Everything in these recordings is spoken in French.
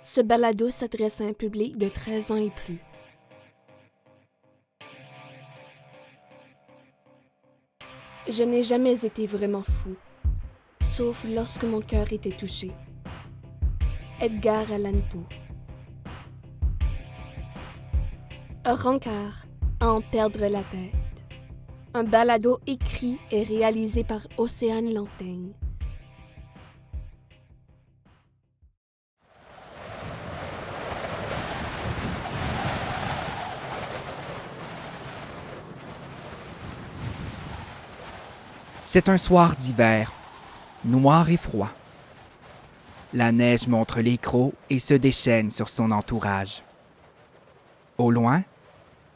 Ce balado s'adresse à un public de 13 ans et plus. Je n'ai jamais été vraiment fou, sauf lorsque mon cœur était touché. Edgar Allan Poe. Rancard, à en perdre la tête. Un balado écrit et réalisé par Océane Lantaigne. C'est un soir d'hiver, noir et froid. La neige montre les crocs et se déchaîne sur son entourage. Au loin,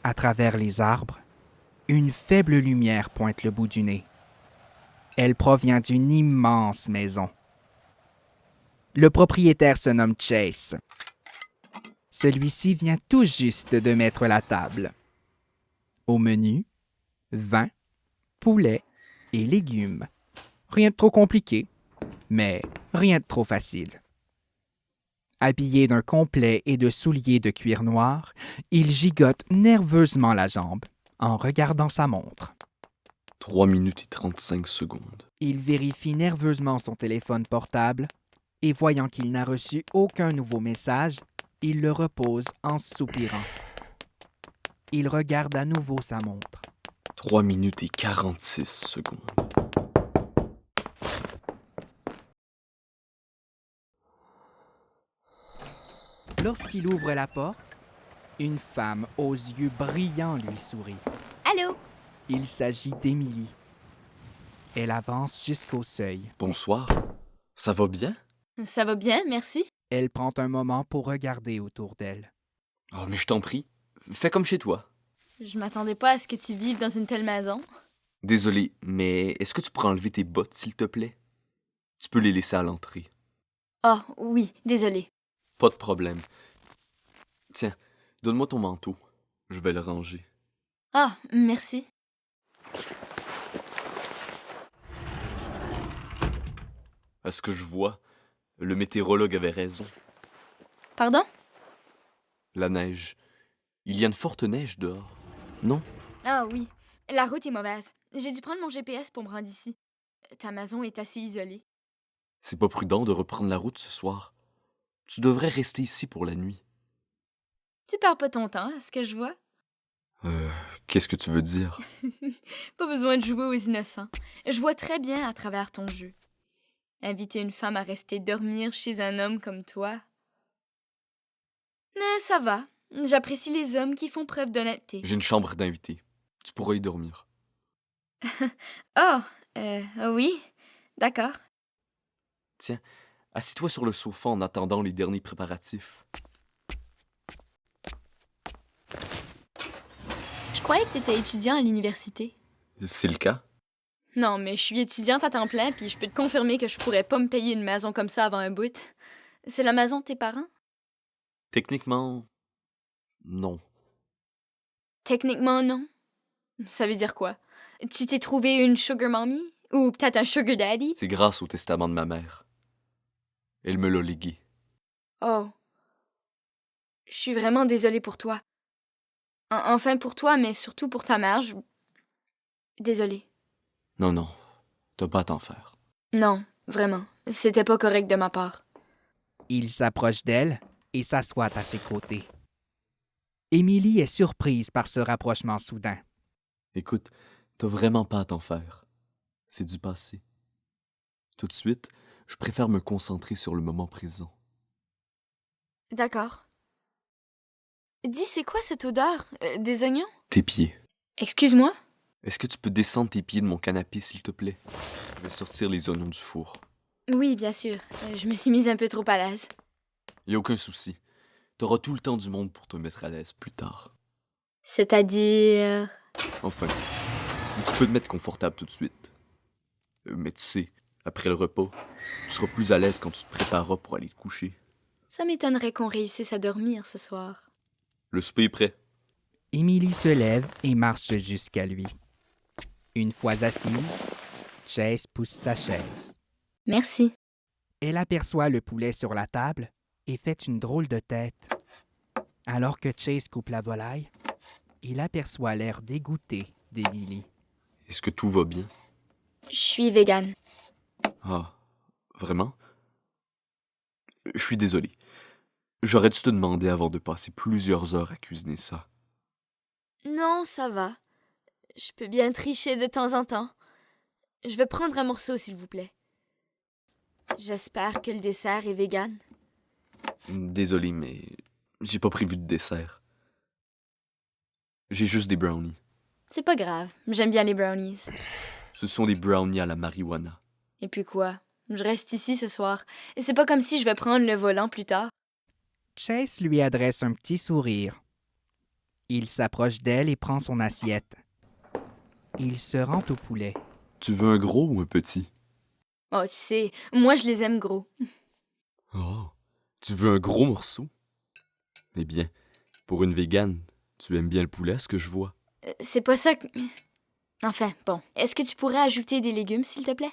à travers les arbres, une faible lumière pointe le bout du nez. Elle provient d'une immense maison. Le propriétaire se nomme Chase. Celui-ci vient tout juste de mettre la table. Au menu, vin, poulet et légumes. Rien de trop compliqué, mais rien de trop facile. Habillé d'un complet et de souliers de cuir noir, il gigote nerveusement la jambe en regardant sa montre. 3 minutes et 35 secondes. Il vérifie nerveusement son téléphone portable et voyant qu'il n'a reçu aucun nouveau message, il le repose en soupirant. Il regarde à nouveau sa montre. 3 minutes et 46 secondes. Lorsqu'il ouvre la porte, une femme aux yeux brillants lui sourit. Allô? Il s'agit d'Émilie. Elle avance jusqu'au seuil. Bonsoir. Ça va bien? Ça va bien, merci. Elle prend un moment pour regarder autour d'elle. Oh, mais je t'en prie. Fais comme chez toi. Je m'attendais pas à ce que tu vives dans une telle maison. Désolé, mais est-ce que tu pourrais enlever tes bottes, s'il te plaît? Tu peux les laisser à l'entrée. Ah, oui, désolé. Pas de problème. Tiens, donne-moi ton manteau. Je vais le ranger. Ah, merci. À ce que je vois, le météorologue avait raison. Pardon? La neige. Il y a une forte neige dehors. Non? Ah oui, la route est mauvaise. J'ai dû prendre mon GPS pour me rendre ici. Ta maison est assez isolée. C'est pas prudent de reprendre la route ce soir. Tu devrais rester ici pour la nuit. Tu perds pas ton temps, à ce que je vois. Qu'est-ce que tu veux dire? Pas besoin de jouer aux innocents. Je vois très bien à travers ton jeu. Inviter une femme à rester dormir chez un homme comme toi. Mais ça va. J'apprécie les hommes qui font preuve d'honnêteté. J'ai une chambre d'invité. Tu pourras y dormir. Oui, d'accord. Tiens, assis-toi sur le sofa en attendant les derniers préparatifs. Je croyais que t'étais étudiant à l'université. C'est le cas? Non, mais je suis étudiante à temps plein, puis je peux te confirmer que je pourrais pas me payer une maison comme ça avant un bout. C'est la maison de tes parents? Techniquement, non. Techniquement, non. Ça veut dire quoi? Tu t'es trouvé une sugar mommy? Ou peut-être un sugar daddy? C'est grâce au testament de ma mère. Elle me l'a légué. Oh. Je suis vraiment désolée pour toi. Enfin pour toi, mais surtout pour ta mère. Désolée. Non, non, t'as pas à t'en faire. Non, vraiment. C'était pas correct de ma part. Il s'approche d'elle et s'assoit à ses côtés. Émilie est surprise par ce rapprochement soudain. Écoute, t'as vraiment pas à t'en faire. C'est du passé. Tout de suite, je préfère me concentrer sur le moment présent. D'accord. Dis, c'est quoi cette odeur? Des oignons? Tes pieds. Excuse-moi? Est-ce que tu peux descendre tes pieds de mon canapé, s'il te plaît? Je vais sortir les oignons du four. Oui, bien sûr. Je me suis mise un peu trop à l'aise. Y a aucun souci. T'auras tout le temps du monde pour te mettre à l'aise plus tard. C'est-à-dire... Enfin, tu peux te mettre confortable tout de suite. Mais tu sais, après le repas, tu seras plus à l'aise quand tu te prépareras pour aller te coucher. Ça m'étonnerait qu'on réussisse à dormir ce soir. Le souper est prêt. Émilie se lève et marche jusqu'à lui. Une fois assise, Chase pousse sa chaise. Merci. Elle aperçoit le poulet sur la table et fait une drôle de tête. Alors que Chase coupe la volaille, il aperçoit l'air dégoûté d'Emily. Est-ce que tout va bien? Je suis végane. Ah, vraiment? Je suis désolé. J'aurais dû te demander avant de passer plusieurs heures à cuisiner ça. Non, ça va. Je peux bien tricher de temps en temps. Je vais prendre un morceau, s'il vous plaît. J'espère que le dessert est vegan. Désolé, mais j'ai pas prévu de dessert. J'ai juste des brownies. C'est pas grave, j'aime bien les brownies. Ce sont des brownies à la marijuana. Et puis quoi? Je reste ici ce soir. Et c'est pas comme si je vais prendre le volant plus tard. Chase lui adresse un petit sourire. Il s'approche d'elle et prend son assiette. Il se rend au poulet. Tu veux un gros ou un petit? Oh, tu sais, moi je les aime gros. Oh, tu veux un gros morceau? Eh bien, pour une végane, tu aimes bien le poulet, à ce que je vois. C'est pas ça que... Enfin, bon. Est-ce que tu pourrais ajouter des légumes, s'il te plaît?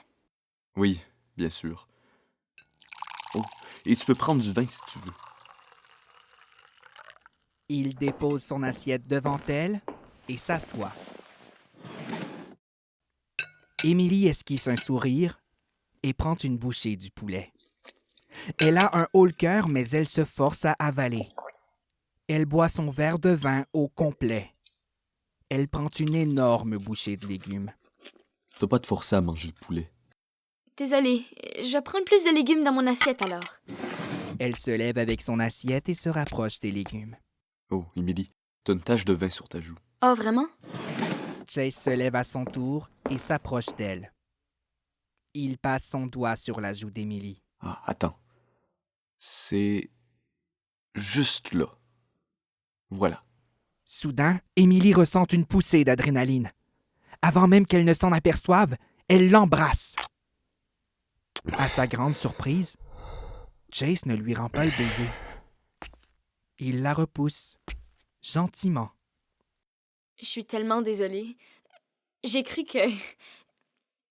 Oui, bien sûr. Oh, et tu peux prendre du vin si tu veux. Il dépose son assiette devant elle et s'assoit. Emily esquisse un sourire et prend une bouchée du poulet. Elle a un haut-le-cœur, mais elle se force à avaler. Elle boit son verre de vin au complet. Elle prend une énorme bouchée de légumes. T'as pas te forcer à manger le poulet. Désolée, je vais prendre plus de légumes dans mon assiette alors. Elle se lève avec son assiette et se rapproche des légumes. Oh, Emily, t'as une tache de vin sur ta joue. Oh, vraiment? Chase se lève à son tour et s'approche d'elle. Il passe son doigt sur la joue d'Emily. Ah, attends. C'est juste là. Voilà. Soudain, Emily ressent une poussée d'adrénaline. Avant même qu'elle ne s'en aperçoive, elle l'embrasse. À sa grande surprise, Chase ne lui rend pas le baiser. Il la repousse, gentiment. Je suis tellement désolée. J'ai cru que...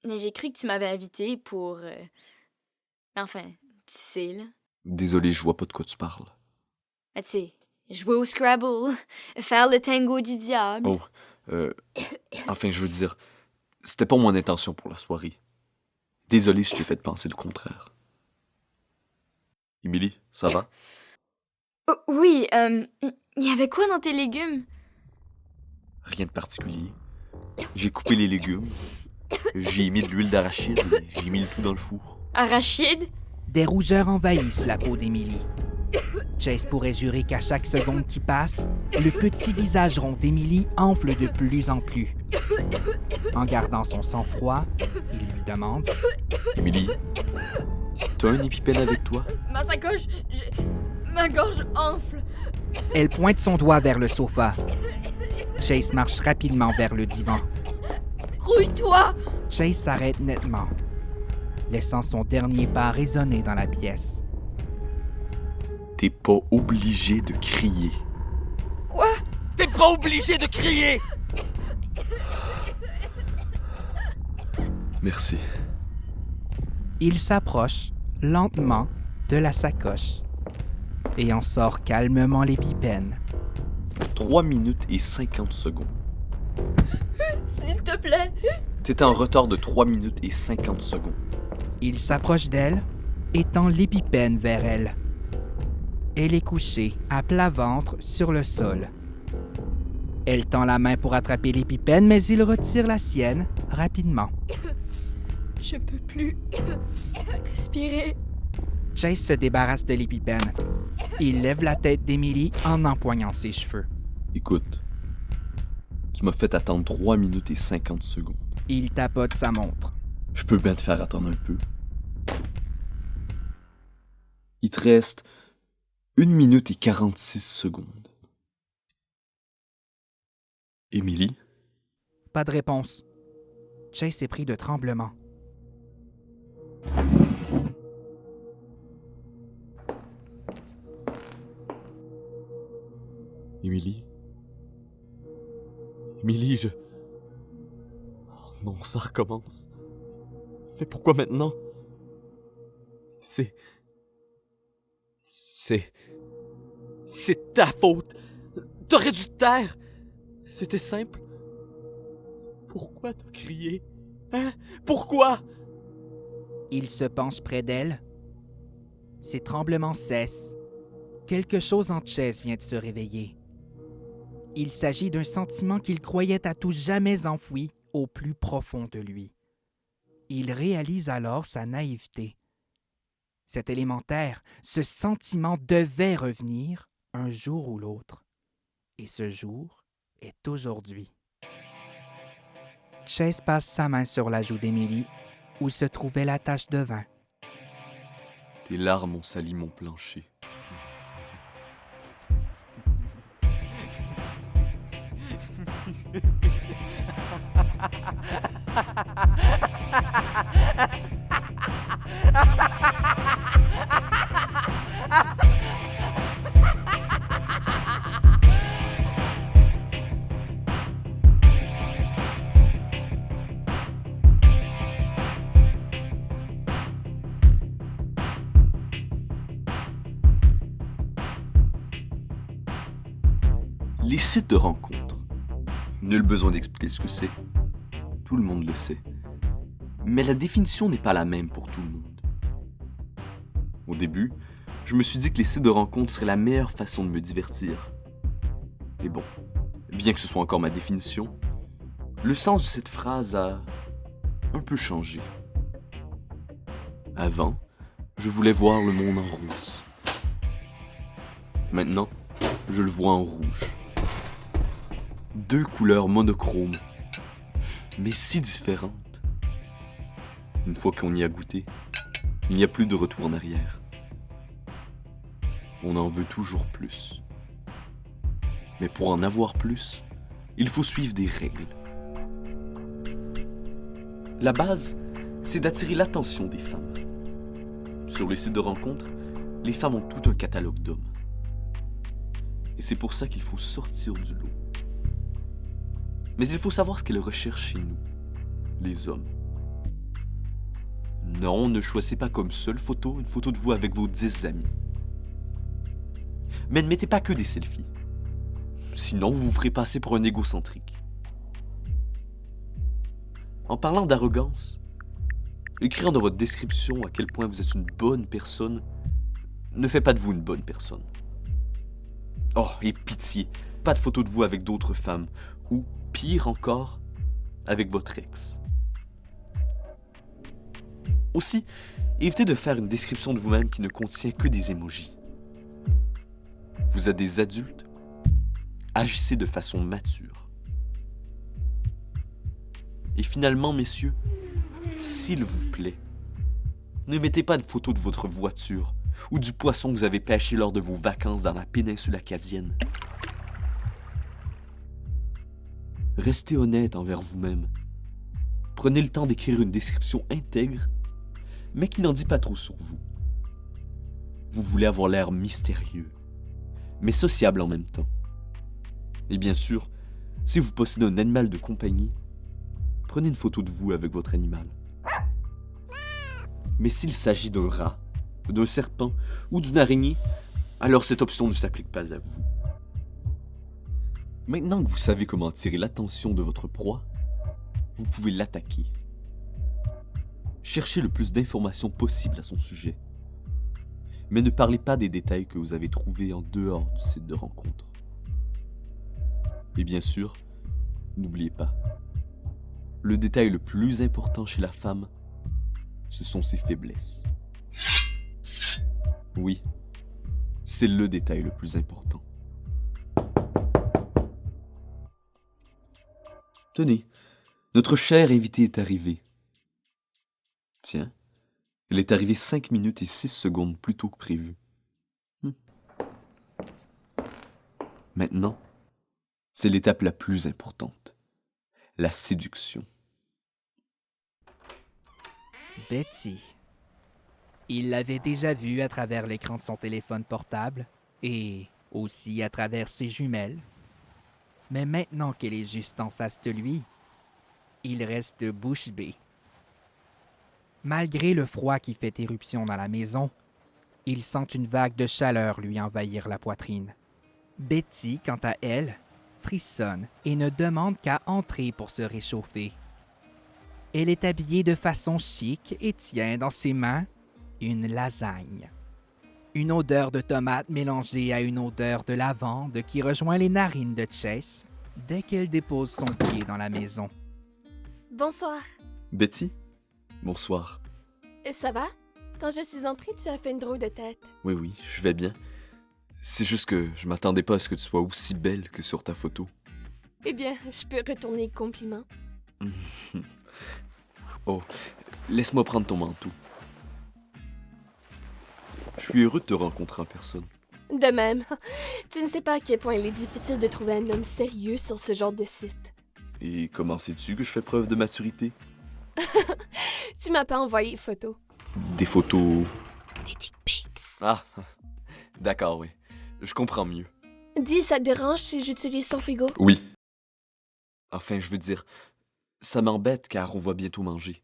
J'ai cru que tu m'avais invité pour... Enfin, tu sais, là. Désolé, je vois pas de quoi tu parles. Tu sais, jouer au Scrabble, faire le tango du diable. Oh, enfin, je veux dire, c'était pas mon intention pour la soirée. Désolé si je t'ai fait penser le contraire. Emily, ça va? Oh, oui, il y avait quoi dans tes légumes? Rien de particulier. J'ai coupé les légumes. J'ai mis de l'huile d'arachide et j'ai mis le tout dans le four. Arachide? Des rougeurs envahissent la peau d'Emily. Chase pourrait jurer qu'à chaque seconde qui passe, le petit visage rond d'Emily enfle de plus en plus. En gardant son sang-froid, il lui demande Emily, t'as un épipène avec toi? Ma sacoche, ma gorge enfle. Elle pointe son doigt vers le sofa. Chase marche rapidement vers le divan. Grouille-toi! Chase s'arrête nettement, laissant son dernier pas résonner dans la pièce. T'es pas obligé de crier. Quoi? T'es pas obligé de crier! Merci. Il s'approche, lentement, de la sacoche et en sort calmement l'épipène. 3 minutes et 50 secondes. S'il te plaît. T'es en retard de 3 minutes et 50 secondes. Il s'approche d'elle et tend l'épipène vers elle. Elle est couchée, à plat ventre, sur le sol. Elle tend la main pour attraper l'épipène, mais il retire la sienne rapidement. Je peux plus respirer. Chase se débarrasse de l'épipène. Il lève la tête d'Emily en empoignant ses cheveux. Écoute, tu m'as fait attendre 3 minutes et 50 secondes. Il tapote sa montre. Je peux bien te faire attendre un peu. Il te reste 1 minute et 46 secondes. Émilie? Pas de réponse. Chase est pris de tremblement. Émilie? Émilie, je... Oh non, ça recommence. Mais pourquoi maintenant? C'est C'est ta faute. T'aurais dû te taire. C'était simple. Pourquoi t'as crié? Hein? Pourquoi? Il se penche près d'elle. Ses tremblements cessent. Quelque chose en Chase vient de se réveiller. Il s'agit d'un sentiment qu'il croyait à tout jamais enfoui au plus profond de lui. Il réalise alors sa naïveté. Cet élémentaire, ce sentiment devait revenir un jour ou l'autre. Et ce jour est aujourd'hui. Chase passe sa main sur la joue d'Émilie, où se trouvait la tache de vin. Tes larmes ont sali mon plancher. Les sites de rencontres. Nul besoin d'expliquer ce que c'est. Tout le monde le sait. Mais la définition n'est pas la même pour tout le monde. Au début, je me suis dit que les sites de rencontres seraient la meilleure façon de me divertir. Mais bon, bien que ce soit encore ma définition, le sens de cette phrase a un peu changé. Avant, je voulais voir le monde en rose. Maintenant, je le vois en rouge. Deux couleurs monochromes, mais si différentes. Une fois qu'on y a goûté, il n'y a plus de retour en arrière. On en veut toujours plus. Mais pour en avoir plus, il faut suivre des règles. La base, c'est d'attirer l'attention des femmes. Sur les sites de rencontres, les femmes ont tout un catalogue d'hommes. Et c'est pour ça qu'il faut sortir du lot. Mais il faut savoir ce qu'elles recherchent chez nous, les hommes. Non, ne choisissez pas comme seule photo une photo de vous avec vos 10 amis. Mais ne mettez pas que des selfies. Sinon, vous vous ferez passer pour un égocentrique. En parlant d'arrogance, écrire dans votre description à quel point vous êtes une bonne personne ne fait pas de vous une bonne personne. Oh, et pitié, pas de photo de vous avec d'autres femmes, ou pire encore, avec votre ex. Aussi, évitez de faire une description de vous-même qui ne contient que des émojis. Vous êtes des adultes, agissez de façon mature. Et finalement, messieurs, s'il vous plaît, ne mettez pas de photo de votre voiture ou du poisson que vous avez pêché lors de vos vacances dans la péninsule acadienne. Restez honnête envers vous-même. Prenez le temps d'écrire une description intègre, mais qui n'en dit pas trop sur vous. Vous voulez avoir l'air mystérieux, mais sociable en même temps. Et bien sûr, si vous possédez un animal de compagnie, prenez une photo de vous avec votre animal. Mais s'il s'agit d'un rat, d'un serpent ou d'une araignée, alors cette option ne s'applique pas à vous. Maintenant que vous savez comment attirer l'attention de votre proie, vous pouvez l'attaquer. Cherchez le plus d'informations possible à son sujet. Mais ne parlez pas des détails que vous avez trouvés en dehors du site de rencontre. Et bien sûr, n'oubliez pas, le détail le plus important chez la femme, ce sont ses faiblesses. Oui, c'est le détail le plus important. Tenez, notre chère invitée est arrivée. Tiens, elle est arrivée 5 minutes et 6 secondes plus tôt que prévu. Maintenant, c'est l'étape la plus importante, la séduction. Betty. Il l'avait déjà vue à travers l'écran de son téléphone portable et aussi à travers ses jumelles. Mais maintenant qu'elle est juste en face de lui, il reste bouche bée. Malgré le froid qui fait éruption dans la maison, Il sent une vague de chaleur lui envahir la poitrine. Betty, quant à elle, frissonne et ne demande qu'à entrer pour se réchauffer. Elle est habillée de façon chic et tient dans ses mains une lasagne. Une odeur de tomate mélangée à une odeur de lavande qui rejoint les narines de Chase dès qu'elle dépose son pied dans la maison. Bonsoir. Betty? Bonsoir. Ça va? Quand je suis entrée, tu as fait une drôle de tête. Oui, je vais bien. C'est juste que je m'attendais pas à ce que tu sois aussi belle que sur ta photo. Eh bien, je peux retourner le compliment. Oh, laisse-moi prendre ton manteau. Je suis heureux de te rencontrer en personne. De même, tu ne sais pas à quel point il est difficile de trouver un homme sérieux sur ce genre de site. Et comment sais-tu que je fais preuve de maturité? Tu m'as pas envoyé photo. Des photos... Des dick pics. Ah, d'accord, oui. Je comprends mieux. Dis, ça te dérange si j'utilise son frigo? Oui. Enfin, je veux dire, ça m'embête car on va bientôt manger.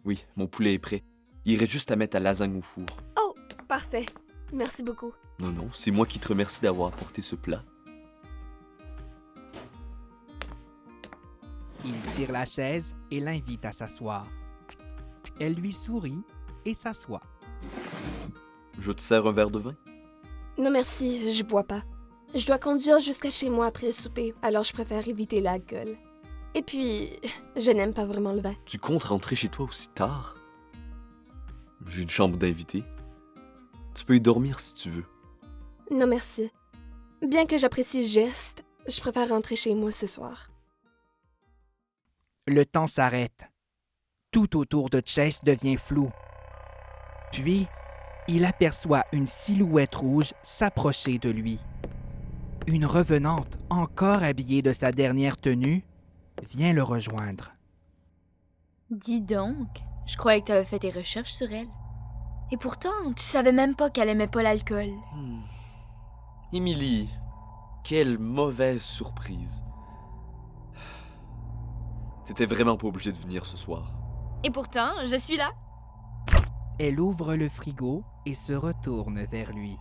Oui, mon poulet est prêt. Il irait juste à mettre la lasagne au four. Oh, parfait. Merci beaucoup. Non, c'est moi qui te remercie d'avoir apporté ce plat. Il tire la chaise et l'invite à s'asseoir. Elle lui sourit et s'assoit. Je te sers un verre de vin? Non merci, je bois pas. Je dois conduire jusqu'à chez moi après le souper, alors je préfère éviter l'alcool. Et puis, je n'aime pas vraiment le vin. Tu comptes rentrer chez toi aussi tard? J'ai une chambre d'invité. Tu peux y dormir si tu veux. Non merci. Bien que j'apprécie le geste, je préfère rentrer chez moi ce soir. Le temps s'arrête. Tout autour de Chase devient flou. Puis, il aperçoit une silhouette rouge s'approcher de lui. Une revenante, encore habillée de sa dernière tenue, vient le rejoindre. Dis donc, je croyais que tu avais fait tes recherches sur elle. Et pourtant, tu savais même pas qu'elle aimait pas l'alcool. Émilie, quelle mauvaise surprise. T'étais vraiment pas obligée de venir ce soir. Et pourtant, je suis là. Elle ouvre le frigo et se retourne vers lui.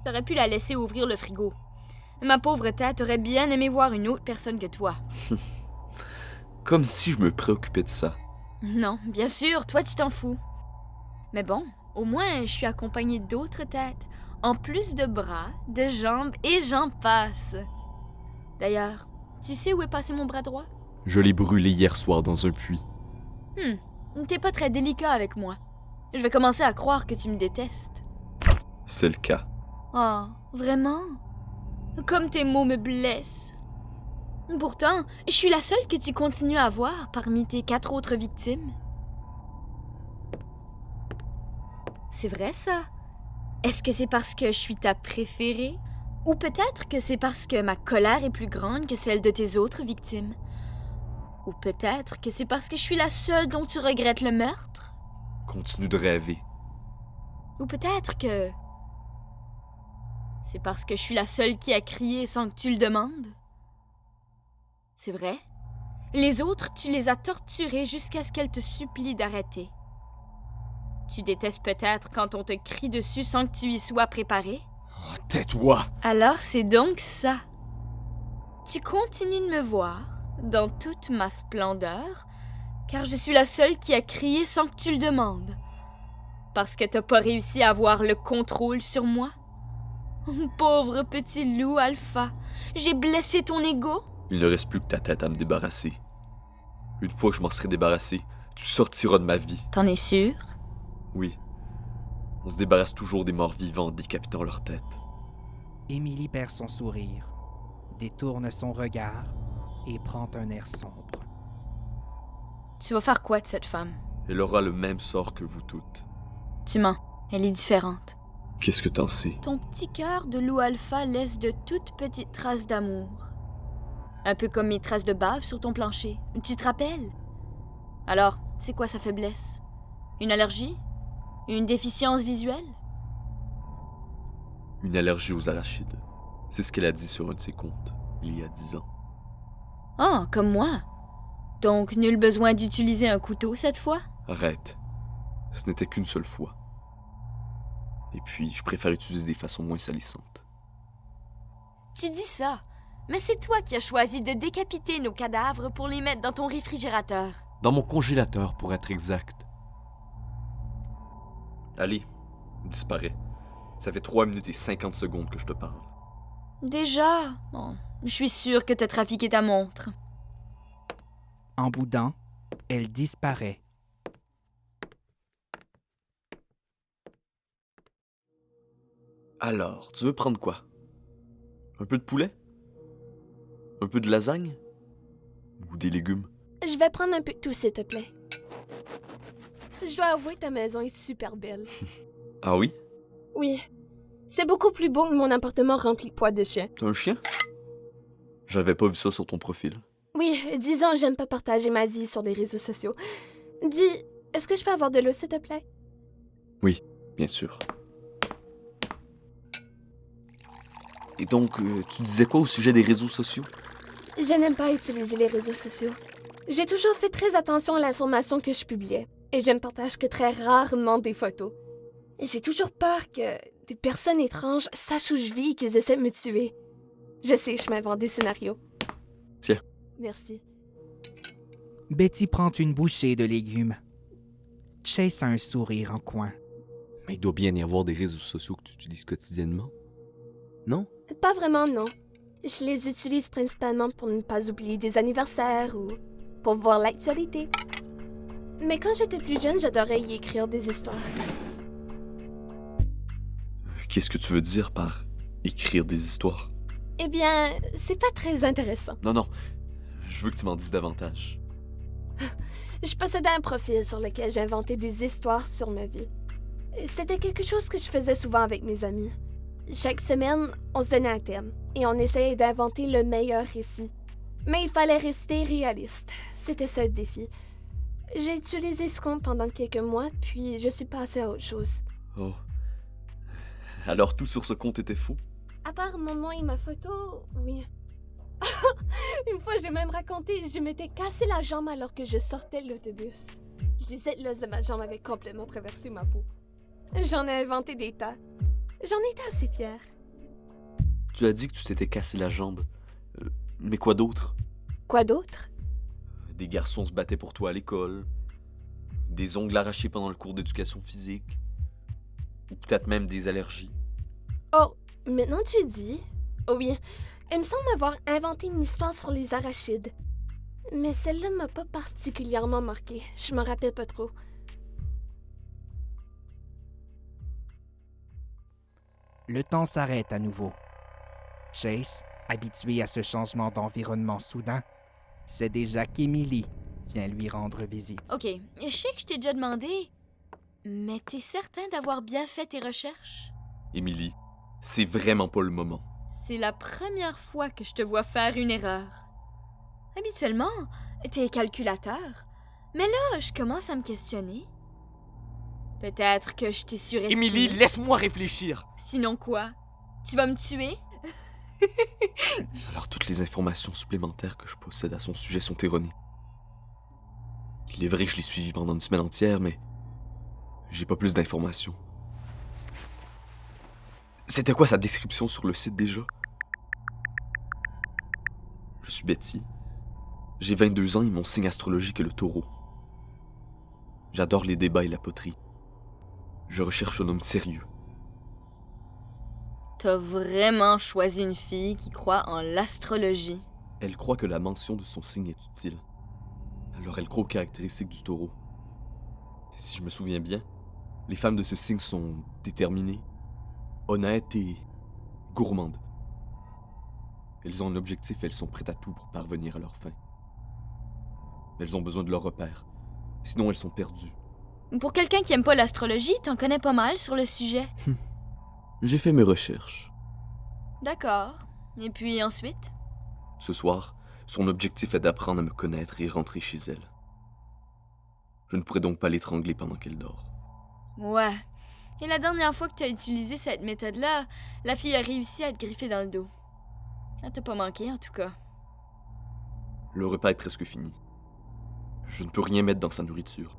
T'aurais pu la laisser ouvrir le frigo. Ma pauvre tête aurait bien aimé voir une autre personne que toi. Comme si je me préoccupais de ça. Non, bien sûr, toi tu t'en fous. Mais bon, au moins je suis accompagnée d'autres têtes, en plus de bras, de jambes et j'en passe. D'ailleurs, tu sais où est passé mon bras droit? Je l'ai brûlé hier soir dans un puits. T'es pas très délicat avec moi. Je vais commencer à croire que tu me détestes. C'est le cas. Oh, vraiment? Comme tes mots me blessent. Pourtant, je suis la seule que tu continues à voir parmi tes 4 autres victimes. C'est vrai ça? Est-ce que c'est parce que je suis ta préférée? Ou peut-être que c'est parce que ma colère est plus grande que celle de tes autres victimes? Ou peut-être que c'est parce que je suis la seule dont tu regrettes le meurtre? Continue de rêver. Ou peut-être que... c'est parce que je suis la seule qui a crié sans que tu le demandes? C'est vrai? Les autres, tu les as torturées jusqu'à ce qu'elles te supplient d'arrêter. Tu détestes peut-être quand on te crie dessus sans que tu y sois préparé? Oh, tais-toi! Alors c'est donc ça. Tu continues de me voir, dans toute ma splendeur, car je suis la seule qui a crié sans que tu le demandes. Parce que t'as pas réussi à avoir le contrôle sur moi? Pauvre petit loup alpha, j'ai blessé ton ego? Il ne reste plus que ta tête à me débarrasser. Une fois que je m'en serai débarrassé, tu sortiras de ma vie. T'en es sûr? Oui. On se débarrasse toujours des morts vivants en décapitant leur tête. Émilie perd son sourire, détourne son regard et prend un air sombre. Tu vas faire quoi de cette femme? Elle aura le même sort que vous toutes. Tu mens, elle est différente. Qu'est-ce que t'en sais? Ton petit cœur de loup alpha laisse de toutes petites traces d'amour. Un peu comme mes traces de bave sur ton plancher. Tu te rappelles? Alors, c'est quoi sa faiblesse? Une allergie? Une déficience visuelle? Une allergie aux arachides. C'est ce qu'elle a dit sur un de ses comptes, il y a 10 ans. Ah, comme moi. Donc, nul besoin d'utiliser un couteau cette fois? Arrête. Ce n'était qu'une seule fois. Et puis, je préfère utiliser des façons moins salissantes. Tu dis ça, mais c'est toi qui as choisi de décapiter nos cadavres pour les mettre dans ton réfrigérateur. Dans mon congélateur, pour être exact. Allez, disparais. Ça fait 3 minutes et 50 secondes que je te parle. Déjà? Bon, je suis sûre que t'as trafiqué ta montre. En boudant, elle disparaît. Alors, tu veux prendre quoi? Un peu de poulet? Un peu de lasagne? Ou des légumes? Je vais prendre un peu de tout, s'il te plaît. Je dois avouer que ta maison est super belle. Ah oui? Oui. C'est beaucoup plus beau que mon appartement rempli de poils de chien. T'as un chien? J'avais pas vu ça sur ton profil. Oui, disons, j'aime pas partager ma vie sur les réseaux sociaux. Dis, est-ce que je peux avoir de l'eau, s'il te plaît? Oui, bien sûr. Et donc, tu disais quoi au sujet des réseaux sociaux? Je n'aime pas utiliser les réseaux sociaux. J'ai toujours fait très attention à l'information que je publiais, et je ne partage que très rarement des photos. J'ai toujours peur que des personnes étranges sachent où je vis et qu'ils essaient de me tuer. Je sais, je m'invente des scénarios. Tiens. Merci. Betty prend une bouchée de légumes. Chase a un sourire en coin. Mais il doit bien y avoir des réseaux sociaux que tu utilises quotidiennement. Non? Pas vraiment, non. Je les utilise principalement pour ne pas oublier des anniversaires ou pour voir l'actualité. Mais quand j'étais plus jeune, j'adorais y écrire des histoires. Qu'est-ce que tu veux dire par écrire des histoires? Eh bien, c'est pas très intéressant. Non, je veux que tu m'en dises davantage. Je possédais un profil sur lequel j'inventais des histoires sur ma vie. C'était quelque chose que je faisais souvent avec mes amis. Chaque semaine, on se donnait un thème et on essayait d'inventer le meilleur récit. Mais il fallait rester réaliste. C'était ça le défi. J'ai utilisé ce compte pendant quelques mois, puis je suis passée à autre chose. Oh. Alors tout sur ce compte était faux? À part mon nom et ma photo, oui. Une fois, j'ai même raconté, je m'étais cassé la jambe alors que je sortais de l'autobus. Je disais que l'os de ma jambe avait complètement traversé ma peau. J'en ai inventé des tas. J'en étais assez fière. Tu as dit que tu t'étais cassé la jambe. Mais quoi d'autre? Quoi d'autre? Des garçons se battaient pour toi à l'école. Des ongles arrachés pendant le cours d'éducation physique. Ou peut-être même des allergies. Oh, maintenant tu dis. Oh oui, il me semble avoir inventé une histoire sur les arachides. Mais celle-là m'a pas particulièrement marquée. Je me rappelle pas trop. Le temps s'arrête à nouveau. Chase, habitué à ce changement d'environnement soudain, sait déjà qu'Emily vient lui rendre visite. Ok, je sais que je t'ai déjà demandé, mais t'es certain d'avoir bien fait tes recherches? Émilie, c'est vraiment pas le moment. C'est la première fois que je te vois faire une erreur. Habituellement, t'es calculateur. Mais là, je commence à me questionner. Peut-être que je t'ai surestimé. Émilie, laisse-moi réfléchir! Sinon quoi? Tu vas me tuer? Alors toutes les informations supplémentaires que je possède à son sujet sont erronées. Il est vrai que je l'ai suivi pendant une semaine entière, mais j'ai pas plus d'informations. C'était quoi sa description sur le site déjà? Je suis Betty. J'ai 22 ans et mon signe astrologique est le taureau. J'adore les débats et la poterie. Je recherche un homme sérieux. T'as vraiment choisi une fille qui croit en l'astrologie. Elle croit que la mention de son signe est utile. Alors elle croit aux caractéristiques du taureau. Si je me souviens bien, les femmes de ce signe sont déterminées, honnêtes et gourmandes. Elles ont un objectif et elles sont prêtes à tout pour parvenir à leur fin. Elles ont besoin de leur repère, sinon elles sont perdues. Pour quelqu'un qui aime pas l'astrologie, t'en connais pas mal sur le sujet. J'ai fait mes recherches. D'accord. Et puis ensuite? Ce soir, son objectif est d'apprendre à me connaître et rentrer chez elle. Je ne pourrais donc pas l'étrangler pendant qu'elle dort. Ouais. Et la dernière fois que t'as utilisé cette méthode-là, la fille a réussi à te griffer dans le dos. Elle t'a pas manqué, en tout cas. Le repas est presque fini. Je ne peux rien mettre dans sa nourriture.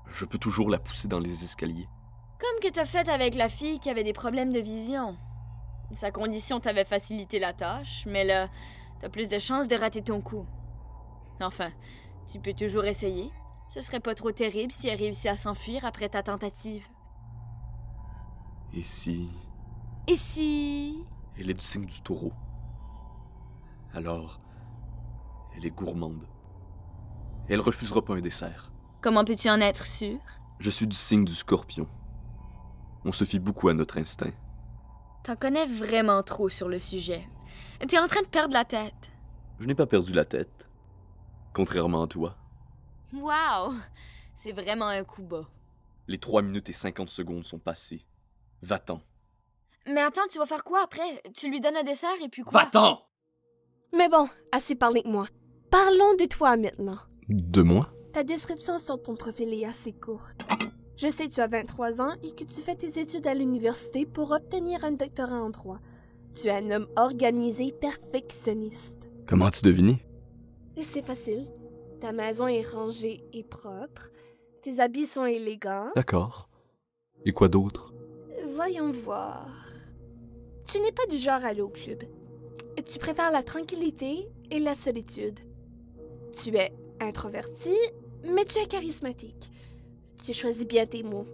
Je peux toujours la pousser dans les escaliers, Comme que t'as fait avec la fille qui avait des problèmes de vision. Sa condition t'avait facilité la tâche, mais là, t'as plus de chances de rater ton coup. Enfin, tu peux toujours essayer. Ce serait pas trop terrible si elle réussit à s'enfuir après ta tentative. Et si Et si... elle est du signe du taureau? Alors, elle est gourmande. Elle refusera pas un dessert. Comment peux-tu en être sûr? Je suis du signe du scorpion. On se fie beaucoup à notre instinct. T'en connais vraiment trop sur le sujet. T'es en train de perdre la tête. Je n'ai pas perdu la tête. Contrairement à toi. Wow! C'est vraiment un coup bas. Les 3 minutes et 50 secondes sont passées. Va-t'en. Mais attends, tu vas faire quoi après? Tu lui donnes un dessert et puis quoi? Va-t'en! Mais bon, assez parlé de moi. Parlons de toi maintenant. De moi? Ta description sur ton profil est assez courte. Je sais que tu as 23 ans et que tu fais tes études à l'université pour obtenir un doctorat en droit. Tu es un homme organisé, perfectionniste. Comment as-tu deviné? Et c'est facile. Ta maison est rangée et propre. Tes habits sont élégants. D'accord. Et quoi d'autre? Voyons voir. Tu n'es pas du genre à aller au club. Tu préfères la tranquillité et la solitude. Tu es introverti, mais tu es charismatique. Tu choisis bien tes mots.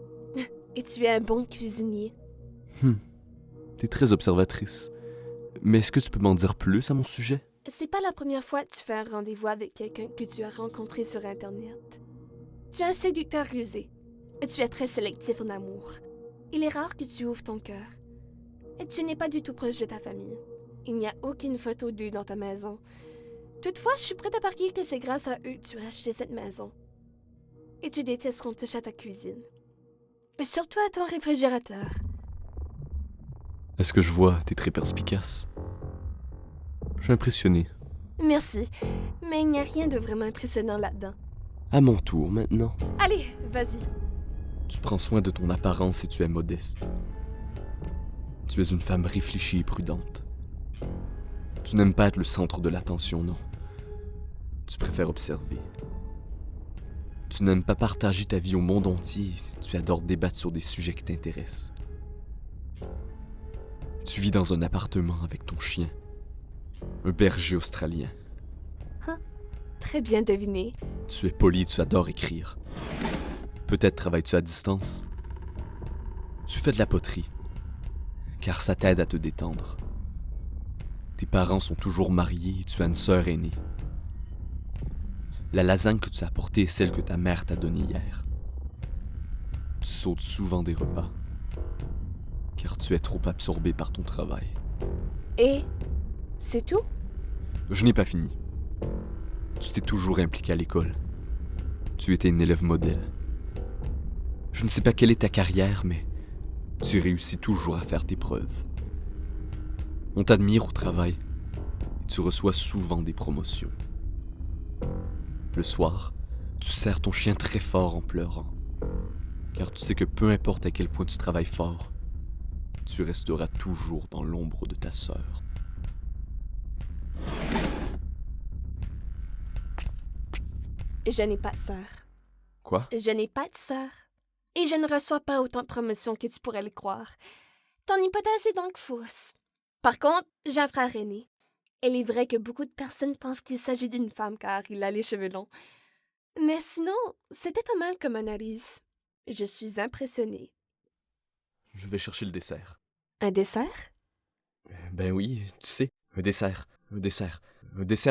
Et tu es un bon cuisinier. T'es très observatrice. Mais est-ce que tu peux m'en dire plus à mon sujet? C'est pas la première fois que tu fais un rendez-vous avec quelqu'un que tu as rencontré sur Internet. Tu es un séducteur rusé. Et tu es très sélectif en amour. Il est rare que tu ouvres ton cœur. Et tu n'es pas du tout proche de ta famille. Il n'y a aucune photo d'eux dans ta maison. Toutefois, je suis prête à parier que c'est grâce à eux que tu as acheté cette maison. Et tu détestes qu'on touche à ta cuisine. Et surtout à ton réfrigérateur. Est-ce que je vois? T'es très perspicace. Je suis impressionné. Merci, mais il n'y a rien de vraiment impressionnant là-dedans. À mon tour maintenant. Allez, vas-y. Tu prends soin de ton apparence et tu es modeste. Tu es une femme réfléchie et prudente. Tu n'aimes pas être le centre de l'attention, non. Tu préfères observer. Tu n'aimes pas partager ta vie au monde entier. Tu adores débattre sur des sujets qui t'intéressent. Tu vis dans un appartement avec ton chien. Un berger australien. Très bien deviné. Tu es poli, tu adores écrire. Peut-être travailles-tu à distance. Tu fais de la poterie, car ça t'aide à te détendre. Tes parents sont toujours mariés et tu as une sœur aînée. La lasagne que tu as apportée est celle que ta mère t'a donnée hier. Tu sautes souvent des repas, car tu es trop absorbé par ton travail. Et c'est tout? Je n'ai pas fini. Tu t'es toujours impliqué à l'école. Tu étais une élève modèle. Je ne sais pas quelle est ta carrière, mais tu réussis toujours à faire tes preuves. On t'admire au travail et tu reçois souvent des promotions. Le soir, tu serres ton chien très fort en pleurant, car tu sais que peu importe à quel point tu travailles fort, tu resteras toujours dans l'ombre de ta sœur. Je n'ai pas de sœur. Quoi? Je n'ai pas de sœur. Et je ne reçois pas autant de promotions que tu pourrais le croire. Ton hypothèse est donc fausse. Par contre, j'ai un frère aîné. Il est vrai que beaucoup de personnes pensent qu'il s'agit d'une femme car il a les cheveux longs. Mais sinon, c'était pas mal comme analyse. Je suis impressionnée. Je vais chercher le dessert. Un dessert? Ben oui, tu sais, un dessert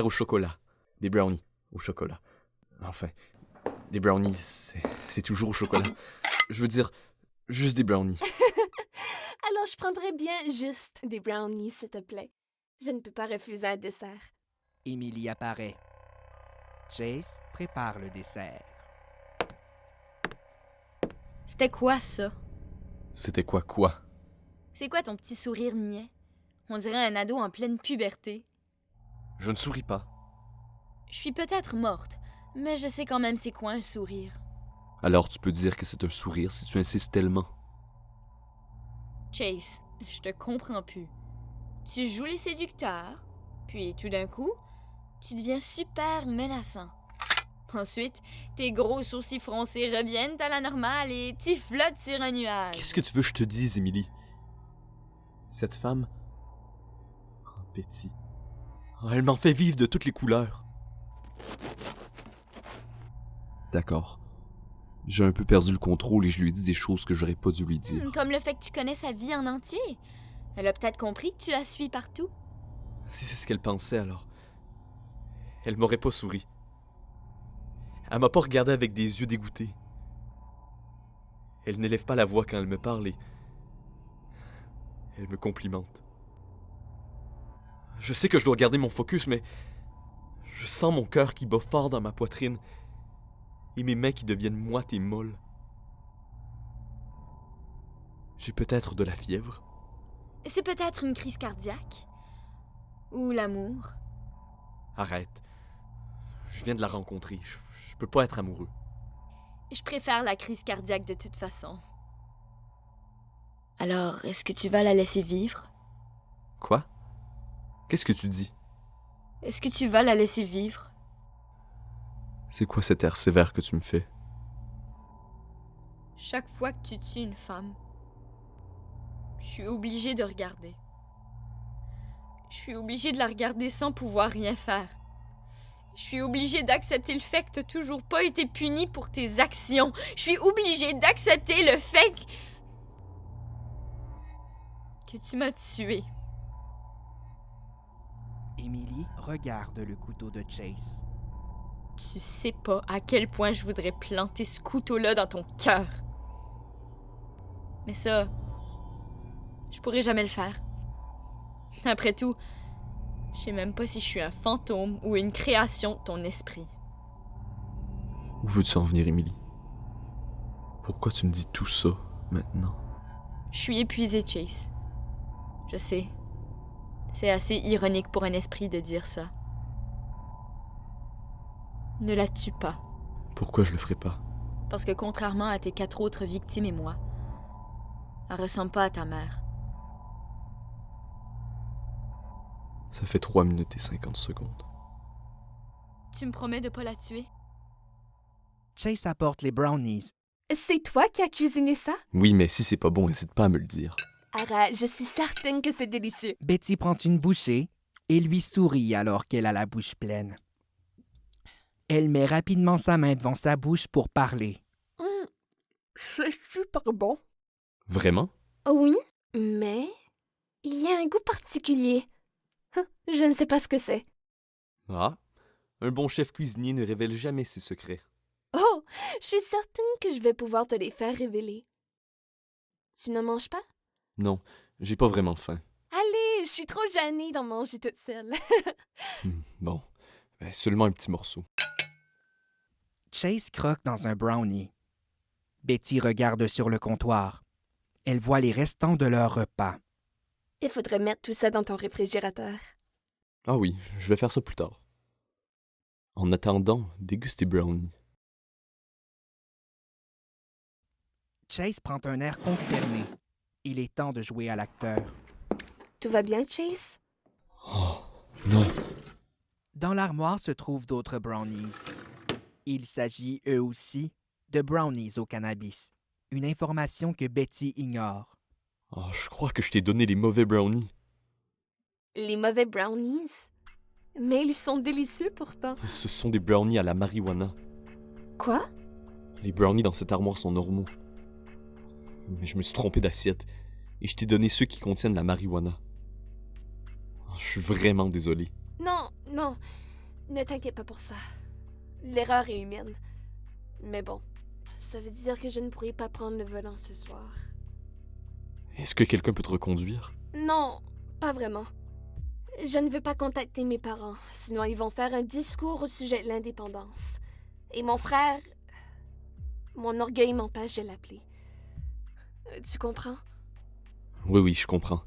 au chocolat. Des brownies au chocolat. Enfin, des brownies, c'est toujours au chocolat. Je veux dire, juste des brownies. Alors je prendrais bien juste des brownies, s'il te plaît. Je ne peux pas refuser un dessert. Émilie apparaît. Jace prépare le dessert. C'était quoi, ça? C'était quoi? C'est quoi ton petit sourire niais? On dirait un ado en pleine puberté. Je ne souris pas. Je suis peut-être morte, mais je sais quand même c'est quoi un sourire. Alors tu peux dire que c'est un sourire si tu insistes tellement. Chase, je te comprends plus. Tu joues les séducteurs, puis tout d'un coup, tu deviens super menaçant. Ensuite, tes gros sourcils froncés reviennent à la normale et tu flottes sur un nuage. Qu'est-ce que tu veux que je te dise, Émilie? Cette femme... Oh, Betty... Oh, elle m'en fait vivre de toutes les couleurs. D'accord. J'ai un peu perdu le contrôle et je lui ai dit des choses que j'aurais pas dû lui dire. Comme le fait que tu connais sa vie en entier. Elle a peut-être compris que tu la suis partout. Si c'est ce qu'elle pensait, alors... Elle m'aurait pas souri. Elle m'a pas regardé avec des yeux dégoûtés. Elle n'élève pas la voix quand elle me parle et... Elle me complimente. Je sais que je dois garder mon focus, mais... Je sens mon cœur qui bat fort dans ma poitrine et mes mains qui deviennent moites et molles. J'ai peut-être de la fièvre. C'est peut-être une crise cardiaque. Ou l'amour. Arrête. Je viens de la rencontrer. Je peux pas être amoureux. Je préfère la crise cardiaque de toute façon. Alors, est-ce que tu vas la laisser vivre? Quoi? Qu'est-ce que tu dis? Est-ce que tu vas la laisser vivre? C'est quoi cet air sévère que tu me fais? Chaque fois que tu tues une femme, je suis obligée de regarder. Je suis obligée de la regarder sans pouvoir rien faire. Je suis obligée d'accepter le fait que t'as toujours pas été punie pour tes actions. Je suis obligée d'accepter le fait que tu m'as tuée. Emily regarde le couteau de Chase. Tu sais pas à quel point je voudrais planter ce couteau-là dans ton cœur. Mais ça, je pourrais jamais le faire. Après tout, je sais même pas si je suis un fantôme ou une création de ton esprit. Où veux-tu en venir, Émilie? Pourquoi tu me dis tout ça, maintenant? Je suis épuisée, Chase. Je sais. C'est assez ironique pour un esprit de dire ça. Ne la tue pas. Pourquoi je le ferais pas? Parce que contrairement à tes 4 autres victimes et moi, elle ressemble pas à ta mère. Ça fait 3 minutes et 50 secondes. Tu me promets de pas la tuer? Chase apporte les brownies. C'est toi qui as cuisiné ça? Oui, mais si c'est pas bon, n'hésite pas à me le dire. Arrête, je suis certaine que c'est délicieux. Betty prend une bouchée et lui sourit alors qu'elle a la bouche pleine. Elle met rapidement sa main devant sa bouche pour parler. C'est super bon. Vraiment? Oui, mais il y a un goût particulier. Je ne sais pas ce que c'est. Ah, un bon chef cuisinier ne révèle jamais ses secrets. Oh, je suis certaine que je vais pouvoir te les faire révéler. Tu ne manges pas? Non, j'ai pas vraiment faim. Allez, je suis trop gênée d'en manger toute seule. Bon, seulement un petit morceau. Chase croque dans un brownie. Betty regarde sur le comptoir. Elle voit les restants de leur repas. Il faudrait mettre tout ça dans ton réfrigérateur. Ah oui, je vais faire ça plus tard. En attendant, déguste tes brownies. Chase prend un air consterné. Il est temps de jouer à l'acteur. Tout va bien, Chase? Oh, non. Dans l'armoire se trouvent d'autres brownies. Il s'agit, eux aussi, de brownies au cannabis. Une information que Betty ignore. Oh, je crois que je t'ai donné les mauvais brownies. Les mauvais brownies? Mais ils sont délicieux pourtant. Ce sont des brownies à la marijuana. Quoi? Les brownies dans cette armoire sont normaux. Mais je me suis trompé d'assiette et je t'ai donné ceux qui contiennent la marijuana. Je suis vraiment désolé. Non, non. Ne t'inquiète pas pour ça. L'erreur est humaine. Mais bon, ça veut dire que je ne pourrai pas prendre le volant ce soir. Est-ce que quelqu'un peut te reconduire? Non, pas vraiment. Je ne veux pas contacter mes parents, sinon ils vont faire un discours au sujet de l'indépendance. Et mon frère... Mon orgueil m'empêche de l'appeler. Tu comprends? Oui, je comprends.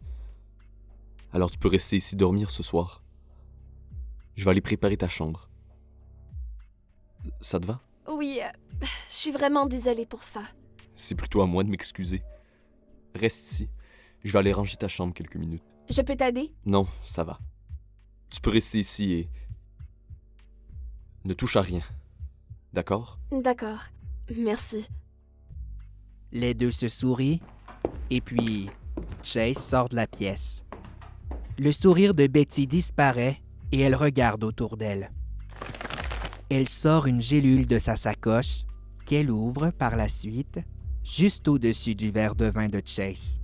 Alors tu peux rester ici dormir ce soir. Je vais aller préparer ta chambre. Ça te va? Oui, je suis vraiment désolée pour ça. C'est plutôt à moi de m'excuser. Reste ici. Je vais aller ranger ta chambre quelques minutes. Je peux t'aider? Non, ça va. Tu peux rester ici et... Ne touche à rien. D'accord? D'accord. Merci. Les deux se sourient, et puis Chase sort de la pièce. Le sourire de Betty disparaît et elle regarde autour d'elle. Elle sort une gélule de sa sacoche, qu'elle ouvre par la suite, juste au-dessus du verre de vin de Chase.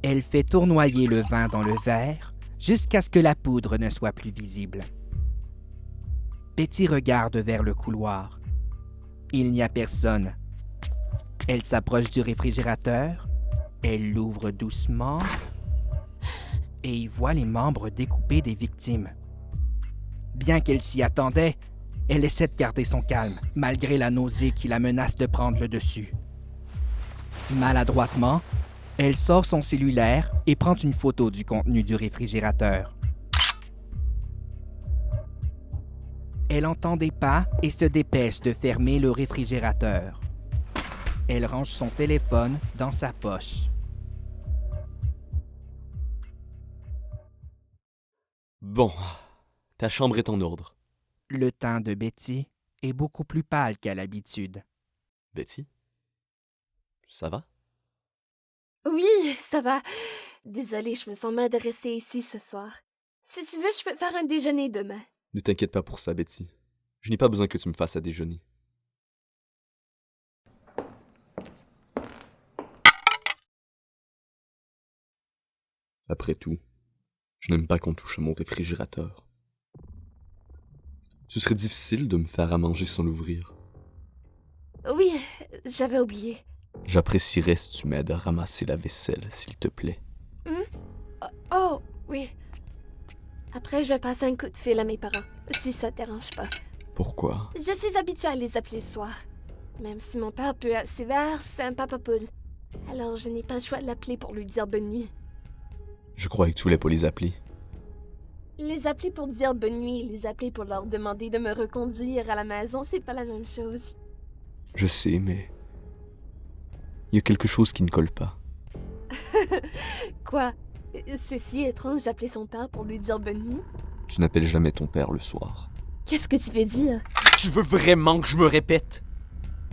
Elle fait tournoyer le vin dans le verre jusqu'à ce que la poudre ne soit plus visible. Betty regarde vers le couloir. Il n'y a personne. Elle s'approche du réfrigérateur, elle l'ouvre doucement et y voit les membres découpés des victimes. Bien qu'elle s'y attendait, elle essaie de garder son calme, malgré la nausée qui la menace de prendre le dessus. Maladroitement, elle sort son cellulaire et prend une photo du contenu du réfrigérateur. Elle entend des pas et se dépêche de fermer le réfrigérateur. Elle range son téléphone dans sa poche. Bon, ta chambre est en ordre. Le teint de Betty est beaucoup plus pâle qu'à l'habitude. Betty? Ça va? Oui, ça va. Désolée, je me sens mal de rester ici ce soir. Si tu veux, je peux te faire un déjeuner demain. Ne t'inquiète pas pour ça, Betty. Je n'ai pas besoin que tu me fasses à déjeuner. Après tout, je n'aime pas qu'on touche à mon réfrigérateur. Ce serait difficile de me faire à manger sans l'ouvrir. Oui, j'avais oublié. J'apprécierais si tu m'aides à ramasser la vaisselle, s'il te plaît. Oh, oui. Après, je vais passer un coup de fil à mes parents, si ça te dérange pas. Pourquoi? Je suis habituée à les appeler le soir. Même si mon père peut être sévère, c'est un papa poule. Alors, je n'ai pas le choix de l'appeler pour lui dire bonne nuit. Je croyais que tu voulais pas les appeler. Les appeler pour dire bonne nuit et les appeler pour leur demander de me reconduire à la maison, c'est pas la même chose. Je sais, mais... il y a quelque chose qui ne colle pas. Quoi? C'est si étrange d'appeler son père pour lui dire bonne nuit? Tu n'appelles jamais ton père le soir. Qu'est-ce que tu veux dire? Tu veux vraiment que je me répète?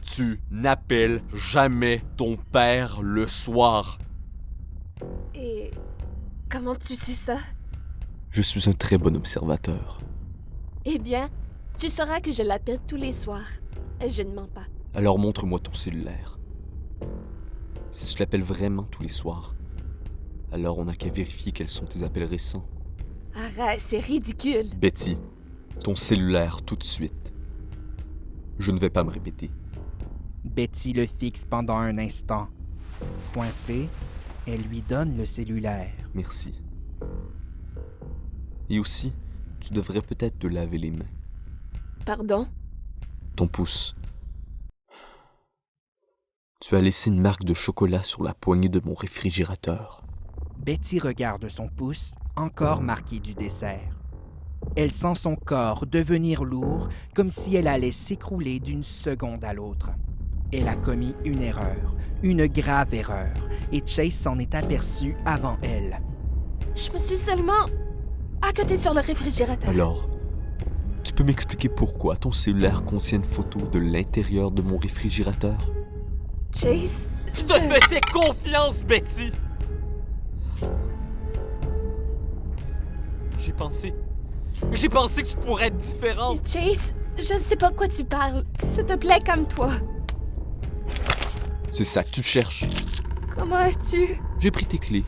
Tu n'appelles jamais ton père le soir. Et comment tu sais ça? Je suis un très bon observateur. Eh bien, tu sauras que je l'appelle tous les soirs. Je ne mens pas. Alors montre-moi ton cellulaire. Si tu l'appelles vraiment tous les soirs, alors on n'a qu'à vérifier quels sont tes appels récents. Arrête, c'est ridicule. Betty, ton cellulaire tout de suite. Je ne vais pas me répéter. Betty le fixe pendant un instant. Coincée, elle lui donne le cellulaire. Merci. Et aussi, tu devrais peut-être te laver les mains. Pardon? Ton pouce. Tu as laissé une marque de chocolat sur la poignée de mon réfrigérateur. Betty regarde son pouce, encore marqué du dessert. Elle sent son corps devenir lourd, comme si elle allait s'écrouler d'une seconde à l'autre. Elle a commis une erreur, une grave erreur, et Chase s'en est aperçu avant elle. Je me suis seulement accoté sur le réfrigérateur. Alors, tu peux m'expliquer pourquoi ton cellulaire contient une photo de l'intérieur de mon réfrigérateur? Chase, Je te faisais confiance, Betty! J'ai pensé que tu pourrais être différente. Chase, je ne sais pas de quoi tu parles. S'il te plaît, calme-toi. C'est ça que tu cherches. Comment as-tu... J'ai pris tes clés.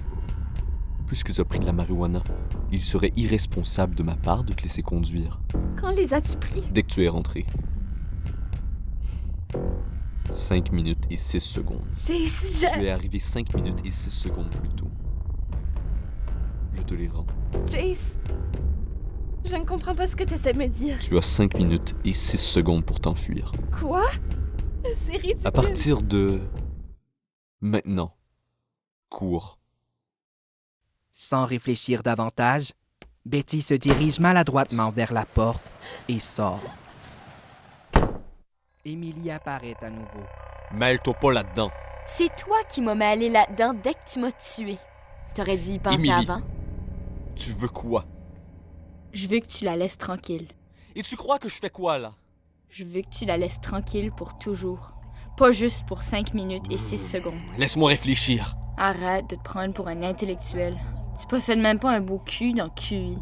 Puisque tu as pris de la marijuana, il serait irresponsable de ma part de te laisser conduire. Quand les as-tu pris? Dès que tu es rentré. 5 minutes et 6 secondes. Chase, Tu es arrivé 5 minutes et 6 secondes plus tôt. Je te les rends. Chase, je ne comprends pas ce que tu essaies de me dire. Tu as 5 minutes et 6 secondes pour t'enfuir. Quoi? C'est ridicule. À partir de... maintenant. Cours. Sans réfléchir davantage, Betty se dirige maladroitement vers la porte et sort. Emily apparaît à nouveau. Mêle-toi pas là-dedans. C'est toi qui m'as mêlé là-dedans dès que tu m'as tué. T'aurais dû y penser Emily. avant. Tu veux quoi? Je veux que tu la laisses tranquille. Et tu crois que je fais quoi, là? Je veux que tu la laisses tranquille pour toujours. Pas juste pour 5 minutes et 6 secondes. Laisse-moi réfléchir. Arrête de te prendre pour un intellectuel. Tu possèdes même pas un beau cul dans QI.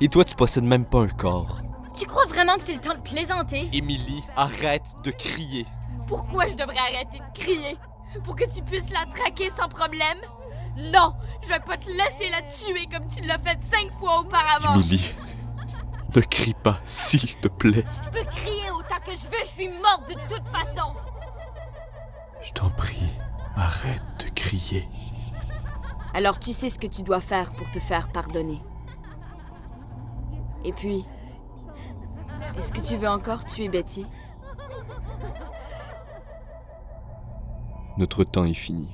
Et toi, tu possèdes même pas un corps. Tu crois vraiment que c'est le temps de plaisanter? Émilie, arrête de crier. Pourquoi je devrais arrêter de crier? Pour que tu puisses la traquer sans problème? Non! Je vais pas te laisser la tuer comme tu l'as fait 5 fois auparavant! Émilie, ne crie pas, s'il te plaît. Je peux crier autant que je veux, je suis morte de toute façon! Je t'en prie, arrête de crier. Alors tu sais ce que tu dois faire pour te faire pardonner. Et puis, est-ce que tu veux encore tuer Betty? Notre temps est fini.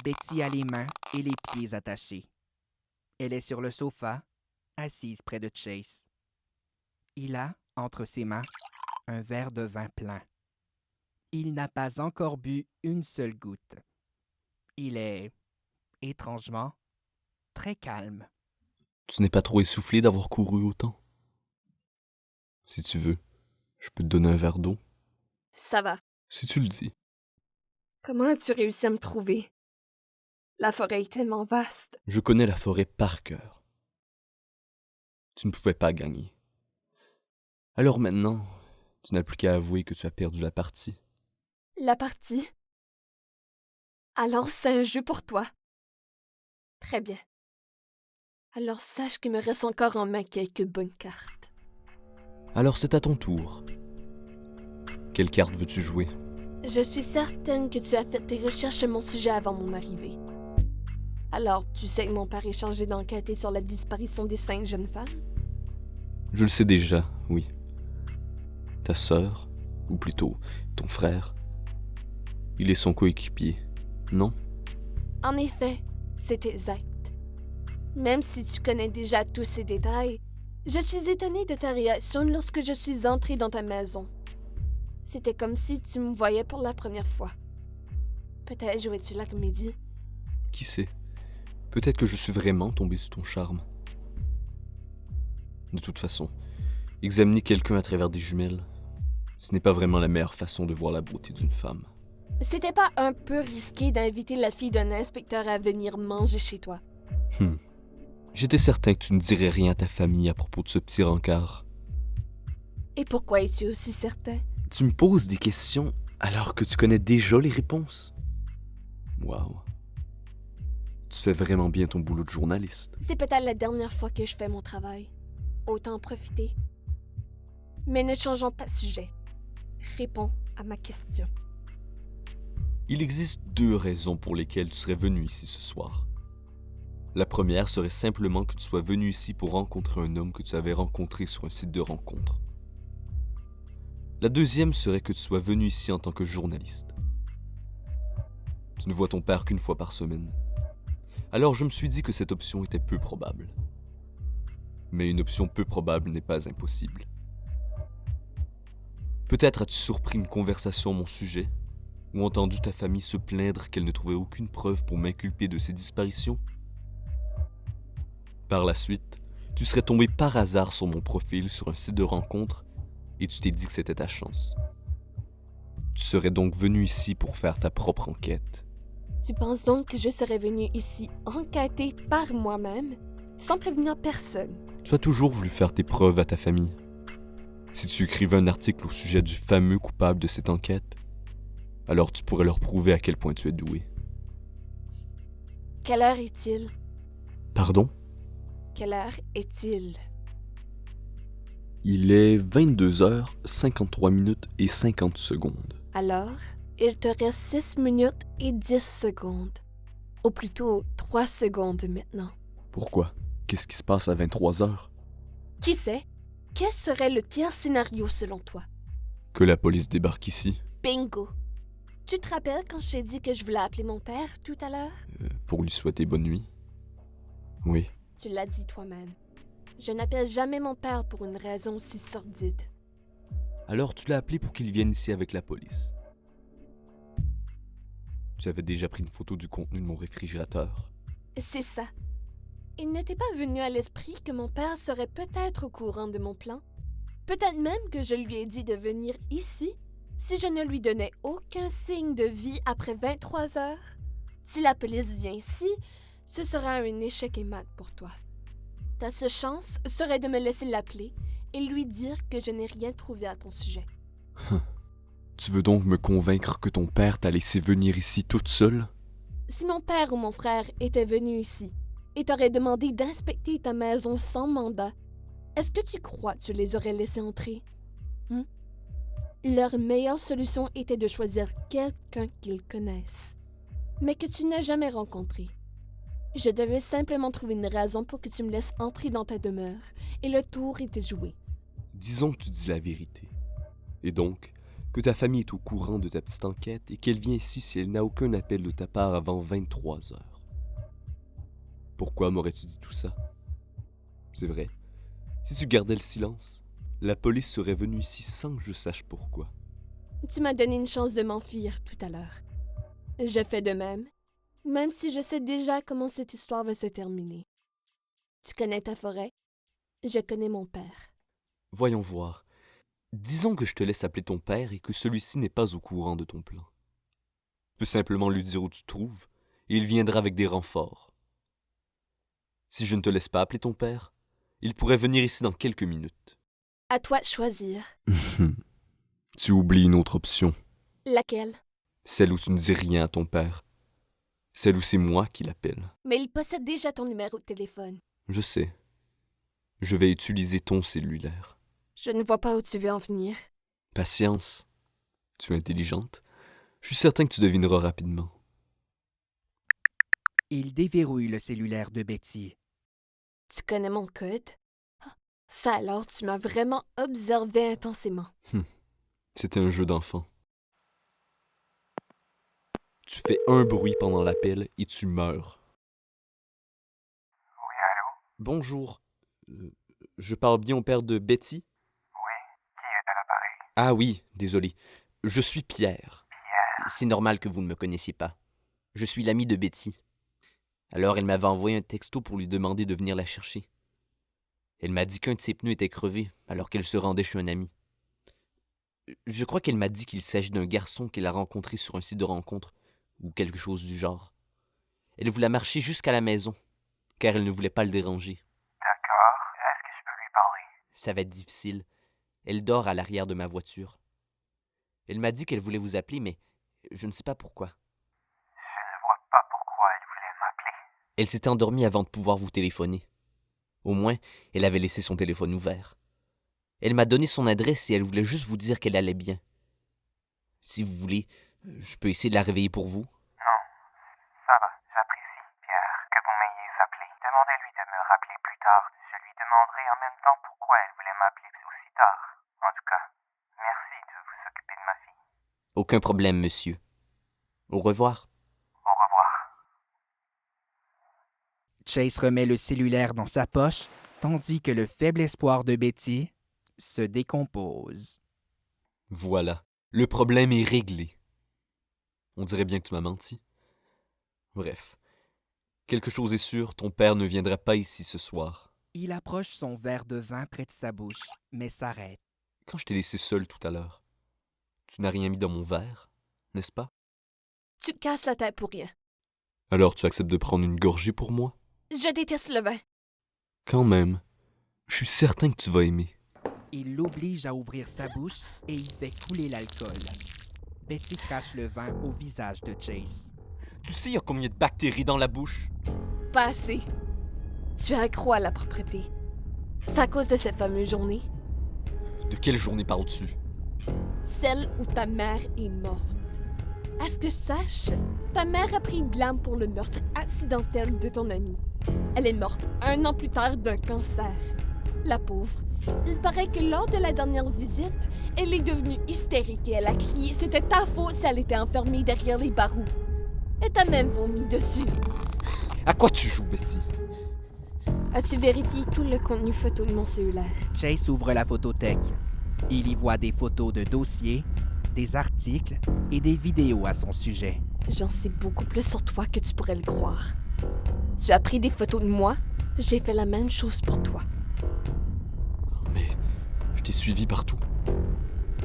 Betty a les mains et les pieds attachés. Elle est sur le sofa, assise près de Chase. Il a, entre ses mains, un verre de vin plein. Il n'a pas encore bu une seule goutte. Il est, étrangement, très calme. Tu n'es pas trop essoufflé d'avoir couru autant? Si tu veux, je peux te donner un verre d'eau. Ça va. Si tu le dis. Comment as-tu réussi à me trouver? La forêt est tellement vaste. Je connais la forêt par cœur. Tu ne pouvais pas gagner. Alors maintenant, tu n'as plus qu'à avouer que tu as perdu la partie. La partie? Alors c'est un jeu pour toi. Très bien. Alors sache qu'il me reste encore en main quelques bonnes cartes. Alors c'est à ton tour. Quelle carte veux-tu jouer? Je suis certaine que tu as fait tes recherches sur mon sujet avant mon arrivée. Alors, tu sais que mon père est chargé d'enquêter sur la disparition des 5 jeunes femmes? Je le sais déjà, oui. Ta sœur, ou plutôt ton frère, il est son coéquipier, non? En effet, c'est exact. Même si tu connais déjà tous ces détails, je suis étonnée de ta réaction lorsque je suis entrée dans ta maison. C'était comme si tu me voyais pour la première fois. Peut-être jouais-tu la comédie? Qui sait? Peut-être que je suis vraiment tombé sous ton charme. De toute façon, examiner quelqu'un à travers des jumelles, ce n'est pas vraiment la meilleure façon de voir la beauté d'une femme. C'était pas un peu risqué d'inviter la fille d'un inspecteur à venir manger chez toi? J'étais certain que tu ne dirais rien à ta famille à propos de ce petit rencard. Et pourquoi es-tu aussi certain? Tu me poses des questions alors que tu connais déjà les réponses. Waouh. Tu fais vraiment bien ton boulot de journaliste. C'est peut-être la dernière fois que je fais mon travail. Autant en profiter. Mais ne changeons pas de sujet. Réponds à ma question. Il existe 2 raisons pour lesquelles tu serais venu ici ce soir. La première serait simplement que tu sois venu ici pour rencontrer un homme que tu avais rencontré sur un site de rencontre. La deuxième serait que tu sois venu ici en tant que journaliste. Tu ne vois ton père qu'une fois par semaine. Alors je me suis dit que cette option était peu probable. Mais une option peu probable n'est pas impossible. Peut-être as-tu surpris une conversation à mon sujet, ou entendu ta famille se plaindre qu'elle ne trouvait aucune preuve pour m'inculper de ces disparitions. Par la suite, tu serais tombé par hasard sur mon profil sur un site de rencontre et tu t'es dit que c'était ta chance. Tu serais donc venu ici pour faire ta propre enquête. Tu penses donc que je serais venue ici enquêter par moi-même, sans prévenir personne? Tu as toujours voulu faire tes preuves à ta famille. Si tu écrivais un article au sujet du fameux coupable de cette enquête, alors tu pourrais leur prouver à quel point tu es doué. Quelle heure est-il? Pardon? Quelle heure est-il? Il est 22h53 minutes et 50 secondes. Alors, il te reste 6 minutes et 10 secondes. Ou plutôt 3 secondes maintenant. Pourquoi? Qu'est-ce qui se passe à 23 heures? Qui sait? Quel serait le pire scénario selon toi? Que la police débarque ici, Bingo! Tu te rappelles quand je t'ai dit que je voulais appeler mon père tout à l'heure? pour lui souhaiter bonne nuit? Oui. Tu l'as dit toi-même. Je n'appelle jamais mon père pour une raison si sordide. Alors tu l'as appelé pour qu'il vienne ici avec la police. Tu avais déjà pris une photo du contenu de mon réfrigérateur. C'est ça. Il n'était pas venu à l'esprit que mon père serait peut-être au courant de mon plan. Peut-être même que je lui ai dit de venir ici si je ne lui donnais aucun signe de vie après 23 heures. Si la police vient ici, ce sera un échec et mat pour toi. Ta seule chance serait de me laisser l'appeler et lui dire que je n'ai rien trouvé à ton sujet. Tu veux donc me convaincre que ton père t'a laissé venir ici toute seule? Si mon père ou mon frère étaient venus ici et t'auraient demandé d'inspecter ta maison sans mandat, est-ce que tu crois que tu les aurais laissés entrer? Leur meilleure solution était de choisir quelqu'un qu'ils connaissent, mais que tu n'as jamais rencontré. Je devais simplement trouver une raison pour que tu me laisses entrer dans ta demeure, et le tour était joué. Disons que tu dis la vérité. Et donc, que ta famille est au courant de ta petite enquête et qu'elle vient ici si elle n'a aucun appel de ta part avant 23 heures. Pourquoi m'aurais-tu dit tout ça? C'est vrai. Si tu gardais le silence, la police serait venue ici sans que je sache pourquoi. Tu m'as donné une chance de m'enfuir tout à l'heure. Je fais de même si je sais déjà comment cette histoire va se terminer. Tu connais ta forêt, je connais mon père. Voyons voir. Disons que je te laisse appeler ton père et que celui-ci n'est pas au courant de ton plan. Tu peux simplement lui dire où tu te trouves et il viendra avec des renforts. Si je ne te laisse pas appeler ton père, il pourrait venir ici dans quelques minutes. À toi de choisir. Tu oublies une autre option. Laquelle? Celle où tu ne dis rien à ton père. Celle où c'est moi qui l'appelle. Mais il possède déjà ton numéro de téléphone. Je sais. Je vais utiliser ton cellulaire. Je ne vois pas où tu veux en venir. Patience. Tu es intelligente. Je suis certain que tu devineras rapidement. Il déverrouille le cellulaire de Betty. Tu connais mon code? Ça alors, tu m'as vraiment observé intensément. C'était un jeu d'enfant. Tu fais un bruit pendant l'appel et tu meurs. Oui, allô? Bonjour. Je parle bien au père de Betty? Oui, qui est à l'appareil? Ah oui, désolé. Je suis Pierre. Pierre. C'est normal que vous ne me connaissiez pas. Je suis l'ami de Betty. Alors elle m'avait envoyé un texto pour lui demander de venir la chercher. Elle m'a dit qu'un de ses pneus était crevé alors qu'elle se rendait chez un ami. Je crois qu'elle m'a dit qu'il s'agit d'un garçon qu'elle a rencontré sur un site de rencontre ou quelque chose du genre. Elle voulait marcher jusqu'à la maison, car elle ne voulait pas le déranger. D'accord. Est-ce que je peux lui parler? Ça va être difficile. Elle dort à l'arrière de ma voiture. Elle m'a dit qu'elle voulait vous appeler, mais je ne sais pas pourquoi. Je ne vois pas pourquoi elle voulait m'appeler. Elle s'était endormie avant de pouvoir vous téléphoner. Au moins, elle avait laissé son téléphone ouvert. Elle m'a donné son adresse et elle voulait juste vous dire qu'elle allait bien. Si vous voulez, je peux essayer de la réveiller pour vous. Non, ça va, j'apprécie, Pierre, que vous m'ayez appelé. Demandez-lui de me rappeler plus tard. Je lui demanderai en même temps pourquoi elle voulait m'appeler aussi tard. En tout cas, merci de vous occuper de ma fille. Aucun problème, monsieur. Au revoir. Au revoir. Chase remet le cellulaire dans sa poche, tandis que le faible espoir de Betty se décompose. Voilà, le problème est réglé. On dirait bien que tu m'as menti. Bref, quelque chose est sûr, ton père ne viendra pas ici ce soir. Il approche son verre de vin près de sa bouche, mais s'arrête. Quand je t'ai laissé seul tout à l'heure, tu n'as rien mis dans mon verre, n'est-ce pas? Tu te casses la tête pour rien. Alors tu acceptes de prendre une gorgée pour moi? Je déteste le vin. Quand même, je suis certain que tu vas aimer. Il l'oblige à ouvrir sa bouche et il fait couler l'alcool. Betty crache le vin au visage de Chase. Tu sais, il y a combien de bactéries dans la bouche? Pas assez. Tu es accro à la propreté. C'est à cause de cette fameuse journée. De quelle journée parles-tu? celle où ta mère est morte. À ce que je sache, ta mère a pris blâme pour le meurtre accidentel de ton amie. Elle est morte 1 an plus tard d'un cancer. La pauvre. Il paraît que lors de la dernière visite, elle est devenue hystérique et elle a crié « C'était ta faute si elle était enfermée derrière les barreaux. » Elle t'a même vomi dessus. À quoi tu joues, Betty? As-tu vérifié tout le contenu photo de mon cellulaire? Chase ouvre la photothèque. Il y voit des photos de dossiers, des articles et des vidéos à son sujet. J'en sais beaucoup plus sur toi que tu pourrais le croire. Tu as pris des photos de moi, j'ai fait la même chose pour toi. Mais je t'ai suivi partout.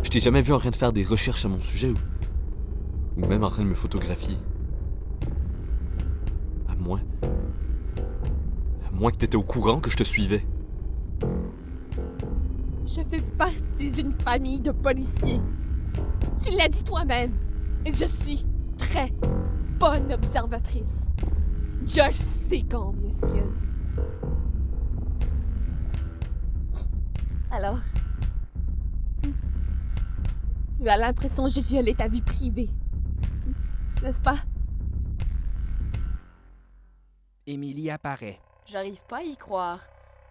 Je t'ai jamais vu en train de faire des recherches à mon sujet ou même en train de me photographier. À moins que t'étais au courant que je te suivais. Je fais partie d'une famille de policiers. Tu l'as dit toi-même. Et je suis très bonne observatrice. Je sais quand on m'espionne. Alors, tu as l'impression que j'ai violé ta vie privée. N'est-ce pas? Émilie apparaît. J'arrive pas à y croire.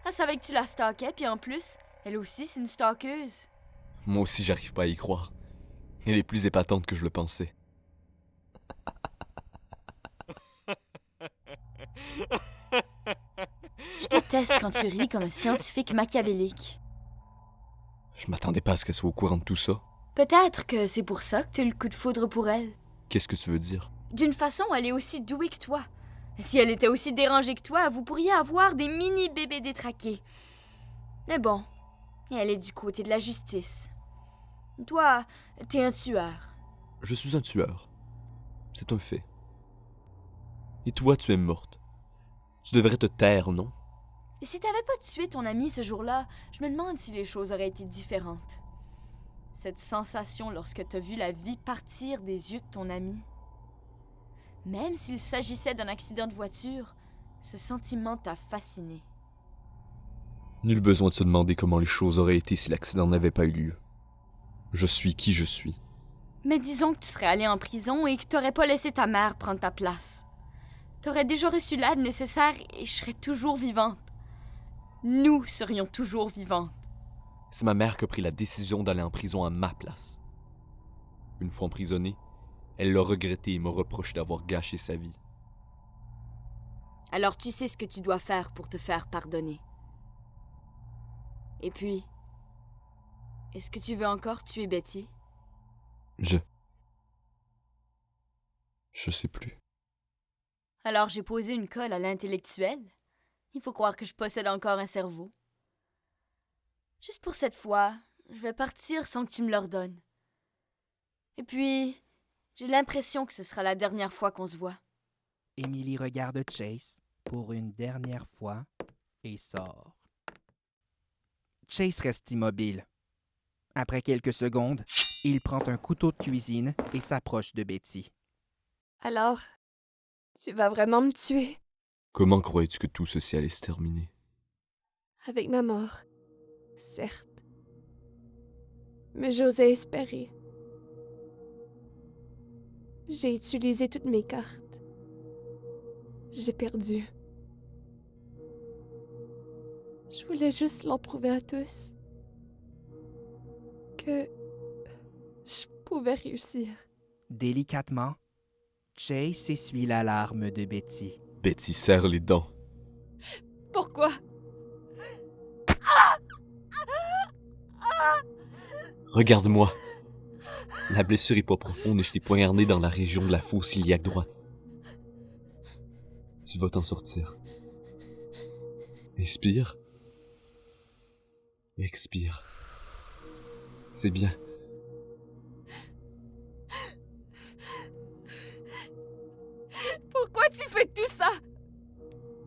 Elle savait que tu la stalkais, puis en plus, elle aussi, c'est une stalkeuse. Moi aussi, j'arrive pas à y croire. Elle est plus épatante que je le pensais. Je déteste quand tu ris comme un scientifique machiavélique. Je m'attendais pas à ce qu'elle soit au courant de tout ça. Peut-être que c'est pour ça que t'as eu le coup de foudre pour elle. Qu'est-ce que tu veux dire? D'une façon, elle est aussi douée que toi. Si elle était aussi dérangée que toi, vous pourriez avoir des mini-bébés détraqués. Mais bon, elle est du côté de la justice. Toi, t'es un tueur. Je suis un tueur. C'est un fait. Et toi, tu es morte. Tu devrais te taire, non? Si t'avais pas tué ton ami ce jour-là, je me demande si les choses auraient été différentes. Cette sensation lorsque t'as vu la vie partir des yeux de ton ami. Même s'il s'agissait d'un accident de voiture, ce sentiment t'a fasciné. Nul besoin de se demander comment les choses auraient été si l'accident n'avait pas eu lieu. Je suis qui je suis. Mais disons que tu serais allé en prison et que t'aurais pas laissé ta mère prendre ta place. T'aurais déjà reçu l'aide nécessaire et je serais toujours vivante. Nous serions toujours vivantes. C'est ma mère qui a pris la décision d'aller en prison à ma place. Une fois emprisonnée, elle l'a regretté et me reproche d'avoir gâché sa vie. Alors tu sais ce que tu dois faire pour te faire pardonner. Et puis, est-ce que tu veux encore tuer Betty? Je sais plus. Alors j'ai posé une colle à l'intellectuel. Il faut croire que je possède encore un cerveau. Juste pour cette fois, je vais partir sans que tu me l'ordonnes. Et puis, j'ai l'impression que ce sera la dernière fois qu'on se voit. Émilie regarde Chase pour une dernière fois et sort. Chase reste immobile. Après quelques secondes, il prend un couteau de cuisine et s'approche de Betty. Alors, tu vas vraiment me tuer? Comment croyais-tu que tout ceci allait se terminer? Avec ma mort, certes. Mais j'osais espérer. J'ai utilisé toutes mes cartes. J'ai perdu. Je voulais juste leur prouver à tous que je pouvais réussir. Délicatement, Chase essuie la larme de Betty. Betty serre les dents. Pourquoi? Regarde-moi. La blessure est pas profonde et je t'ai poignardé dans la région de la fosse iliaque droite. Tu vas t'en sortir. Inspire. Expire. C'est bien. Pourquoi tu fais tout ça?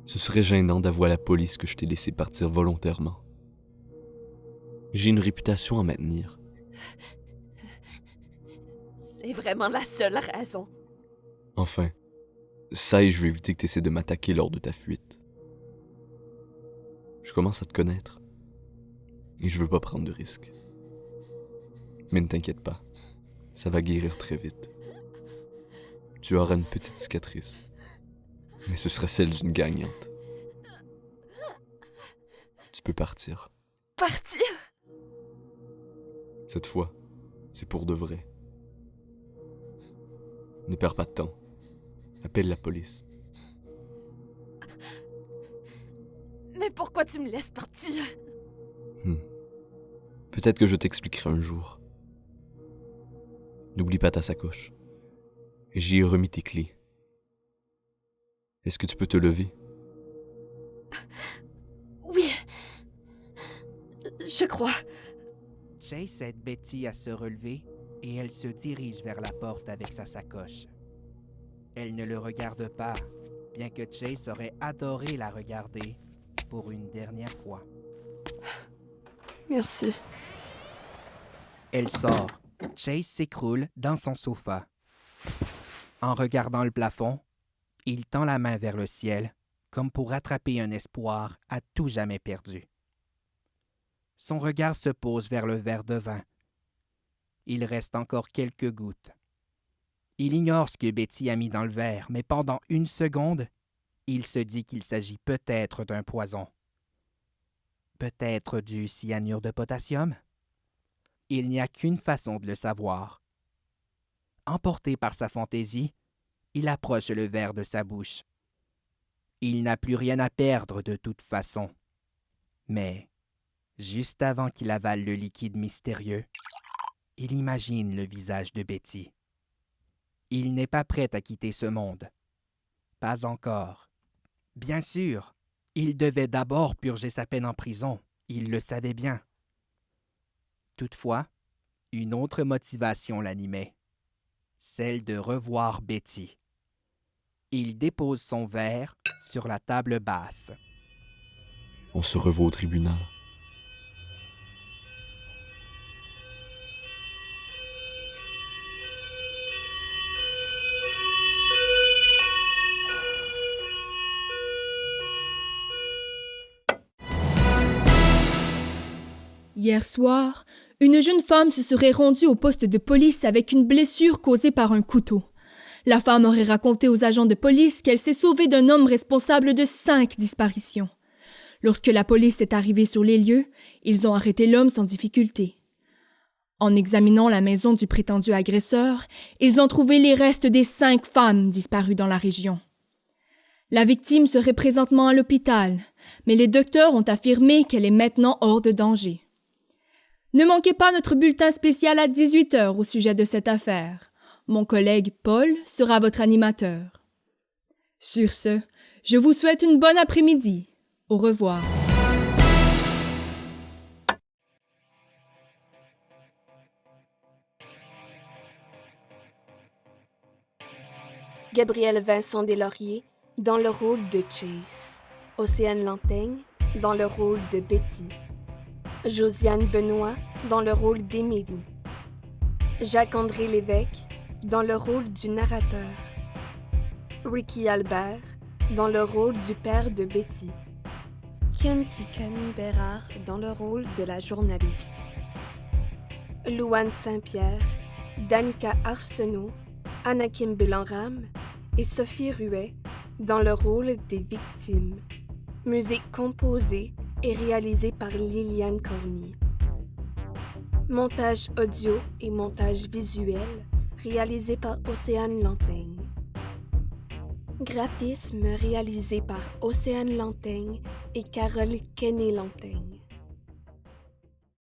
Ce serait gênant d'avouer à la police que je t'ai laissé partir volontairement. J'ai une réputation à maintenir. C'est vraiment la seule raison. Enfin, ça et je veux éviter que tu essaies de m'attaquer lors de ta fuite. Je commence à te connaître. Et je veux pas prendre de risques. Mais ne t'inquiète pas, ça va guérir très vite. Tu auras une petite cicatrice, mais ce sera celle d'une gagnante. Tu peux partir. Partir? Cette fois, c'est pour de vrai. Ne perds pas de temps. Appelle la police. Mais pourquoi tu me laisses partir? Peut-être que je t'expliquerai un jour. N'oublie pas ta sacoche. J'y ai remis tes clés. Est-ce que tu peux te lever? Oui. Je crois. Chase aide Betty à se relever et elle se dirige vers la porte avec sa sacoche. Elle ne le regarde pas, bien que Chase aurait adoré la regarder pour une dernière fois. Merci. Elle sort. Chase s'écroule dans son sofa. En regardant le plafond, il tend la main vers le ciel, comme pour attraper un espoir à tout jamais perdu. Son regard se pose vers le verre de vin. Il reste encore quelques gouttes. Il ignore ce que Betty a mis dans le verre, mais pendant une seconde, il se dit qu'il s'agit peut-être d'un poison. Peut-être du cyanure de potassium? Il n'y a qu'une façon de le savoir. Emporté par sa fantaisie, il approche le verre de sa bouche. Il n'a plus rien à perdre de toute façon. Mais, juste avant qu'il avale le liquide mystérieux, il imagine le visage de Betty. Il n'est pas prêt à quitter ce monde. Pas encore. Bien sûr, il devait d'abord purger sa peine en prison. Il le savait bien. Toutefois, une autre motivation l'animait, celle de revoir Betty. Il dépose son verre sur la table basse. On se revoit au tribunal. Hier soir, une jeune femme se serait rendue au poste de police avec une blessure causée par un couteau. La femme aurait raconté aux agents de police qu'elle s'est sauvée d'un homme responsable de 5 disparitions. Lorsque la police est arrivée sur les lieux, ils ont arrêté l'homme sans difficulté. En examinant la maison du prétendu agresseur, ils ont trouvé les restes des 5 femmes disparues dans la région. La victime serait présentement à l'hôpital, mais les docteurs ont affirmé qu'elle est maintenant hors de danger. Ne manquez pas notre bulletin spécial à 18h au sujet de cette affaire. Mon collègue Paul sera votre animateur. Sur ce, je vous souhaite une bonne après-midi. Au revoir. Gabriel Vincent Deslauriers dans le rôle de Chase. Océane Lantaigne dans le rôle de Betty. Josiane Benoît dans le rôle d'Émilie. Jacques-André Lévesque dans le rôle du narrateur. Ricky Albert dans le rôle du père de Betty. Kyunti Camille Bérard dans le rôle de la journaliste. Louane Saint-Pierre, Danica Arsenault, Anakim Belanram et Sophie Ruet dans le rôle des victimes. Musique composée et réalisée par Liliane Cormier. Montage audio et montage visuel réalisé par Océane Lantaigne. Graphisme réalisé par Océane Lantaigne et Carole Kenney Lantaigne.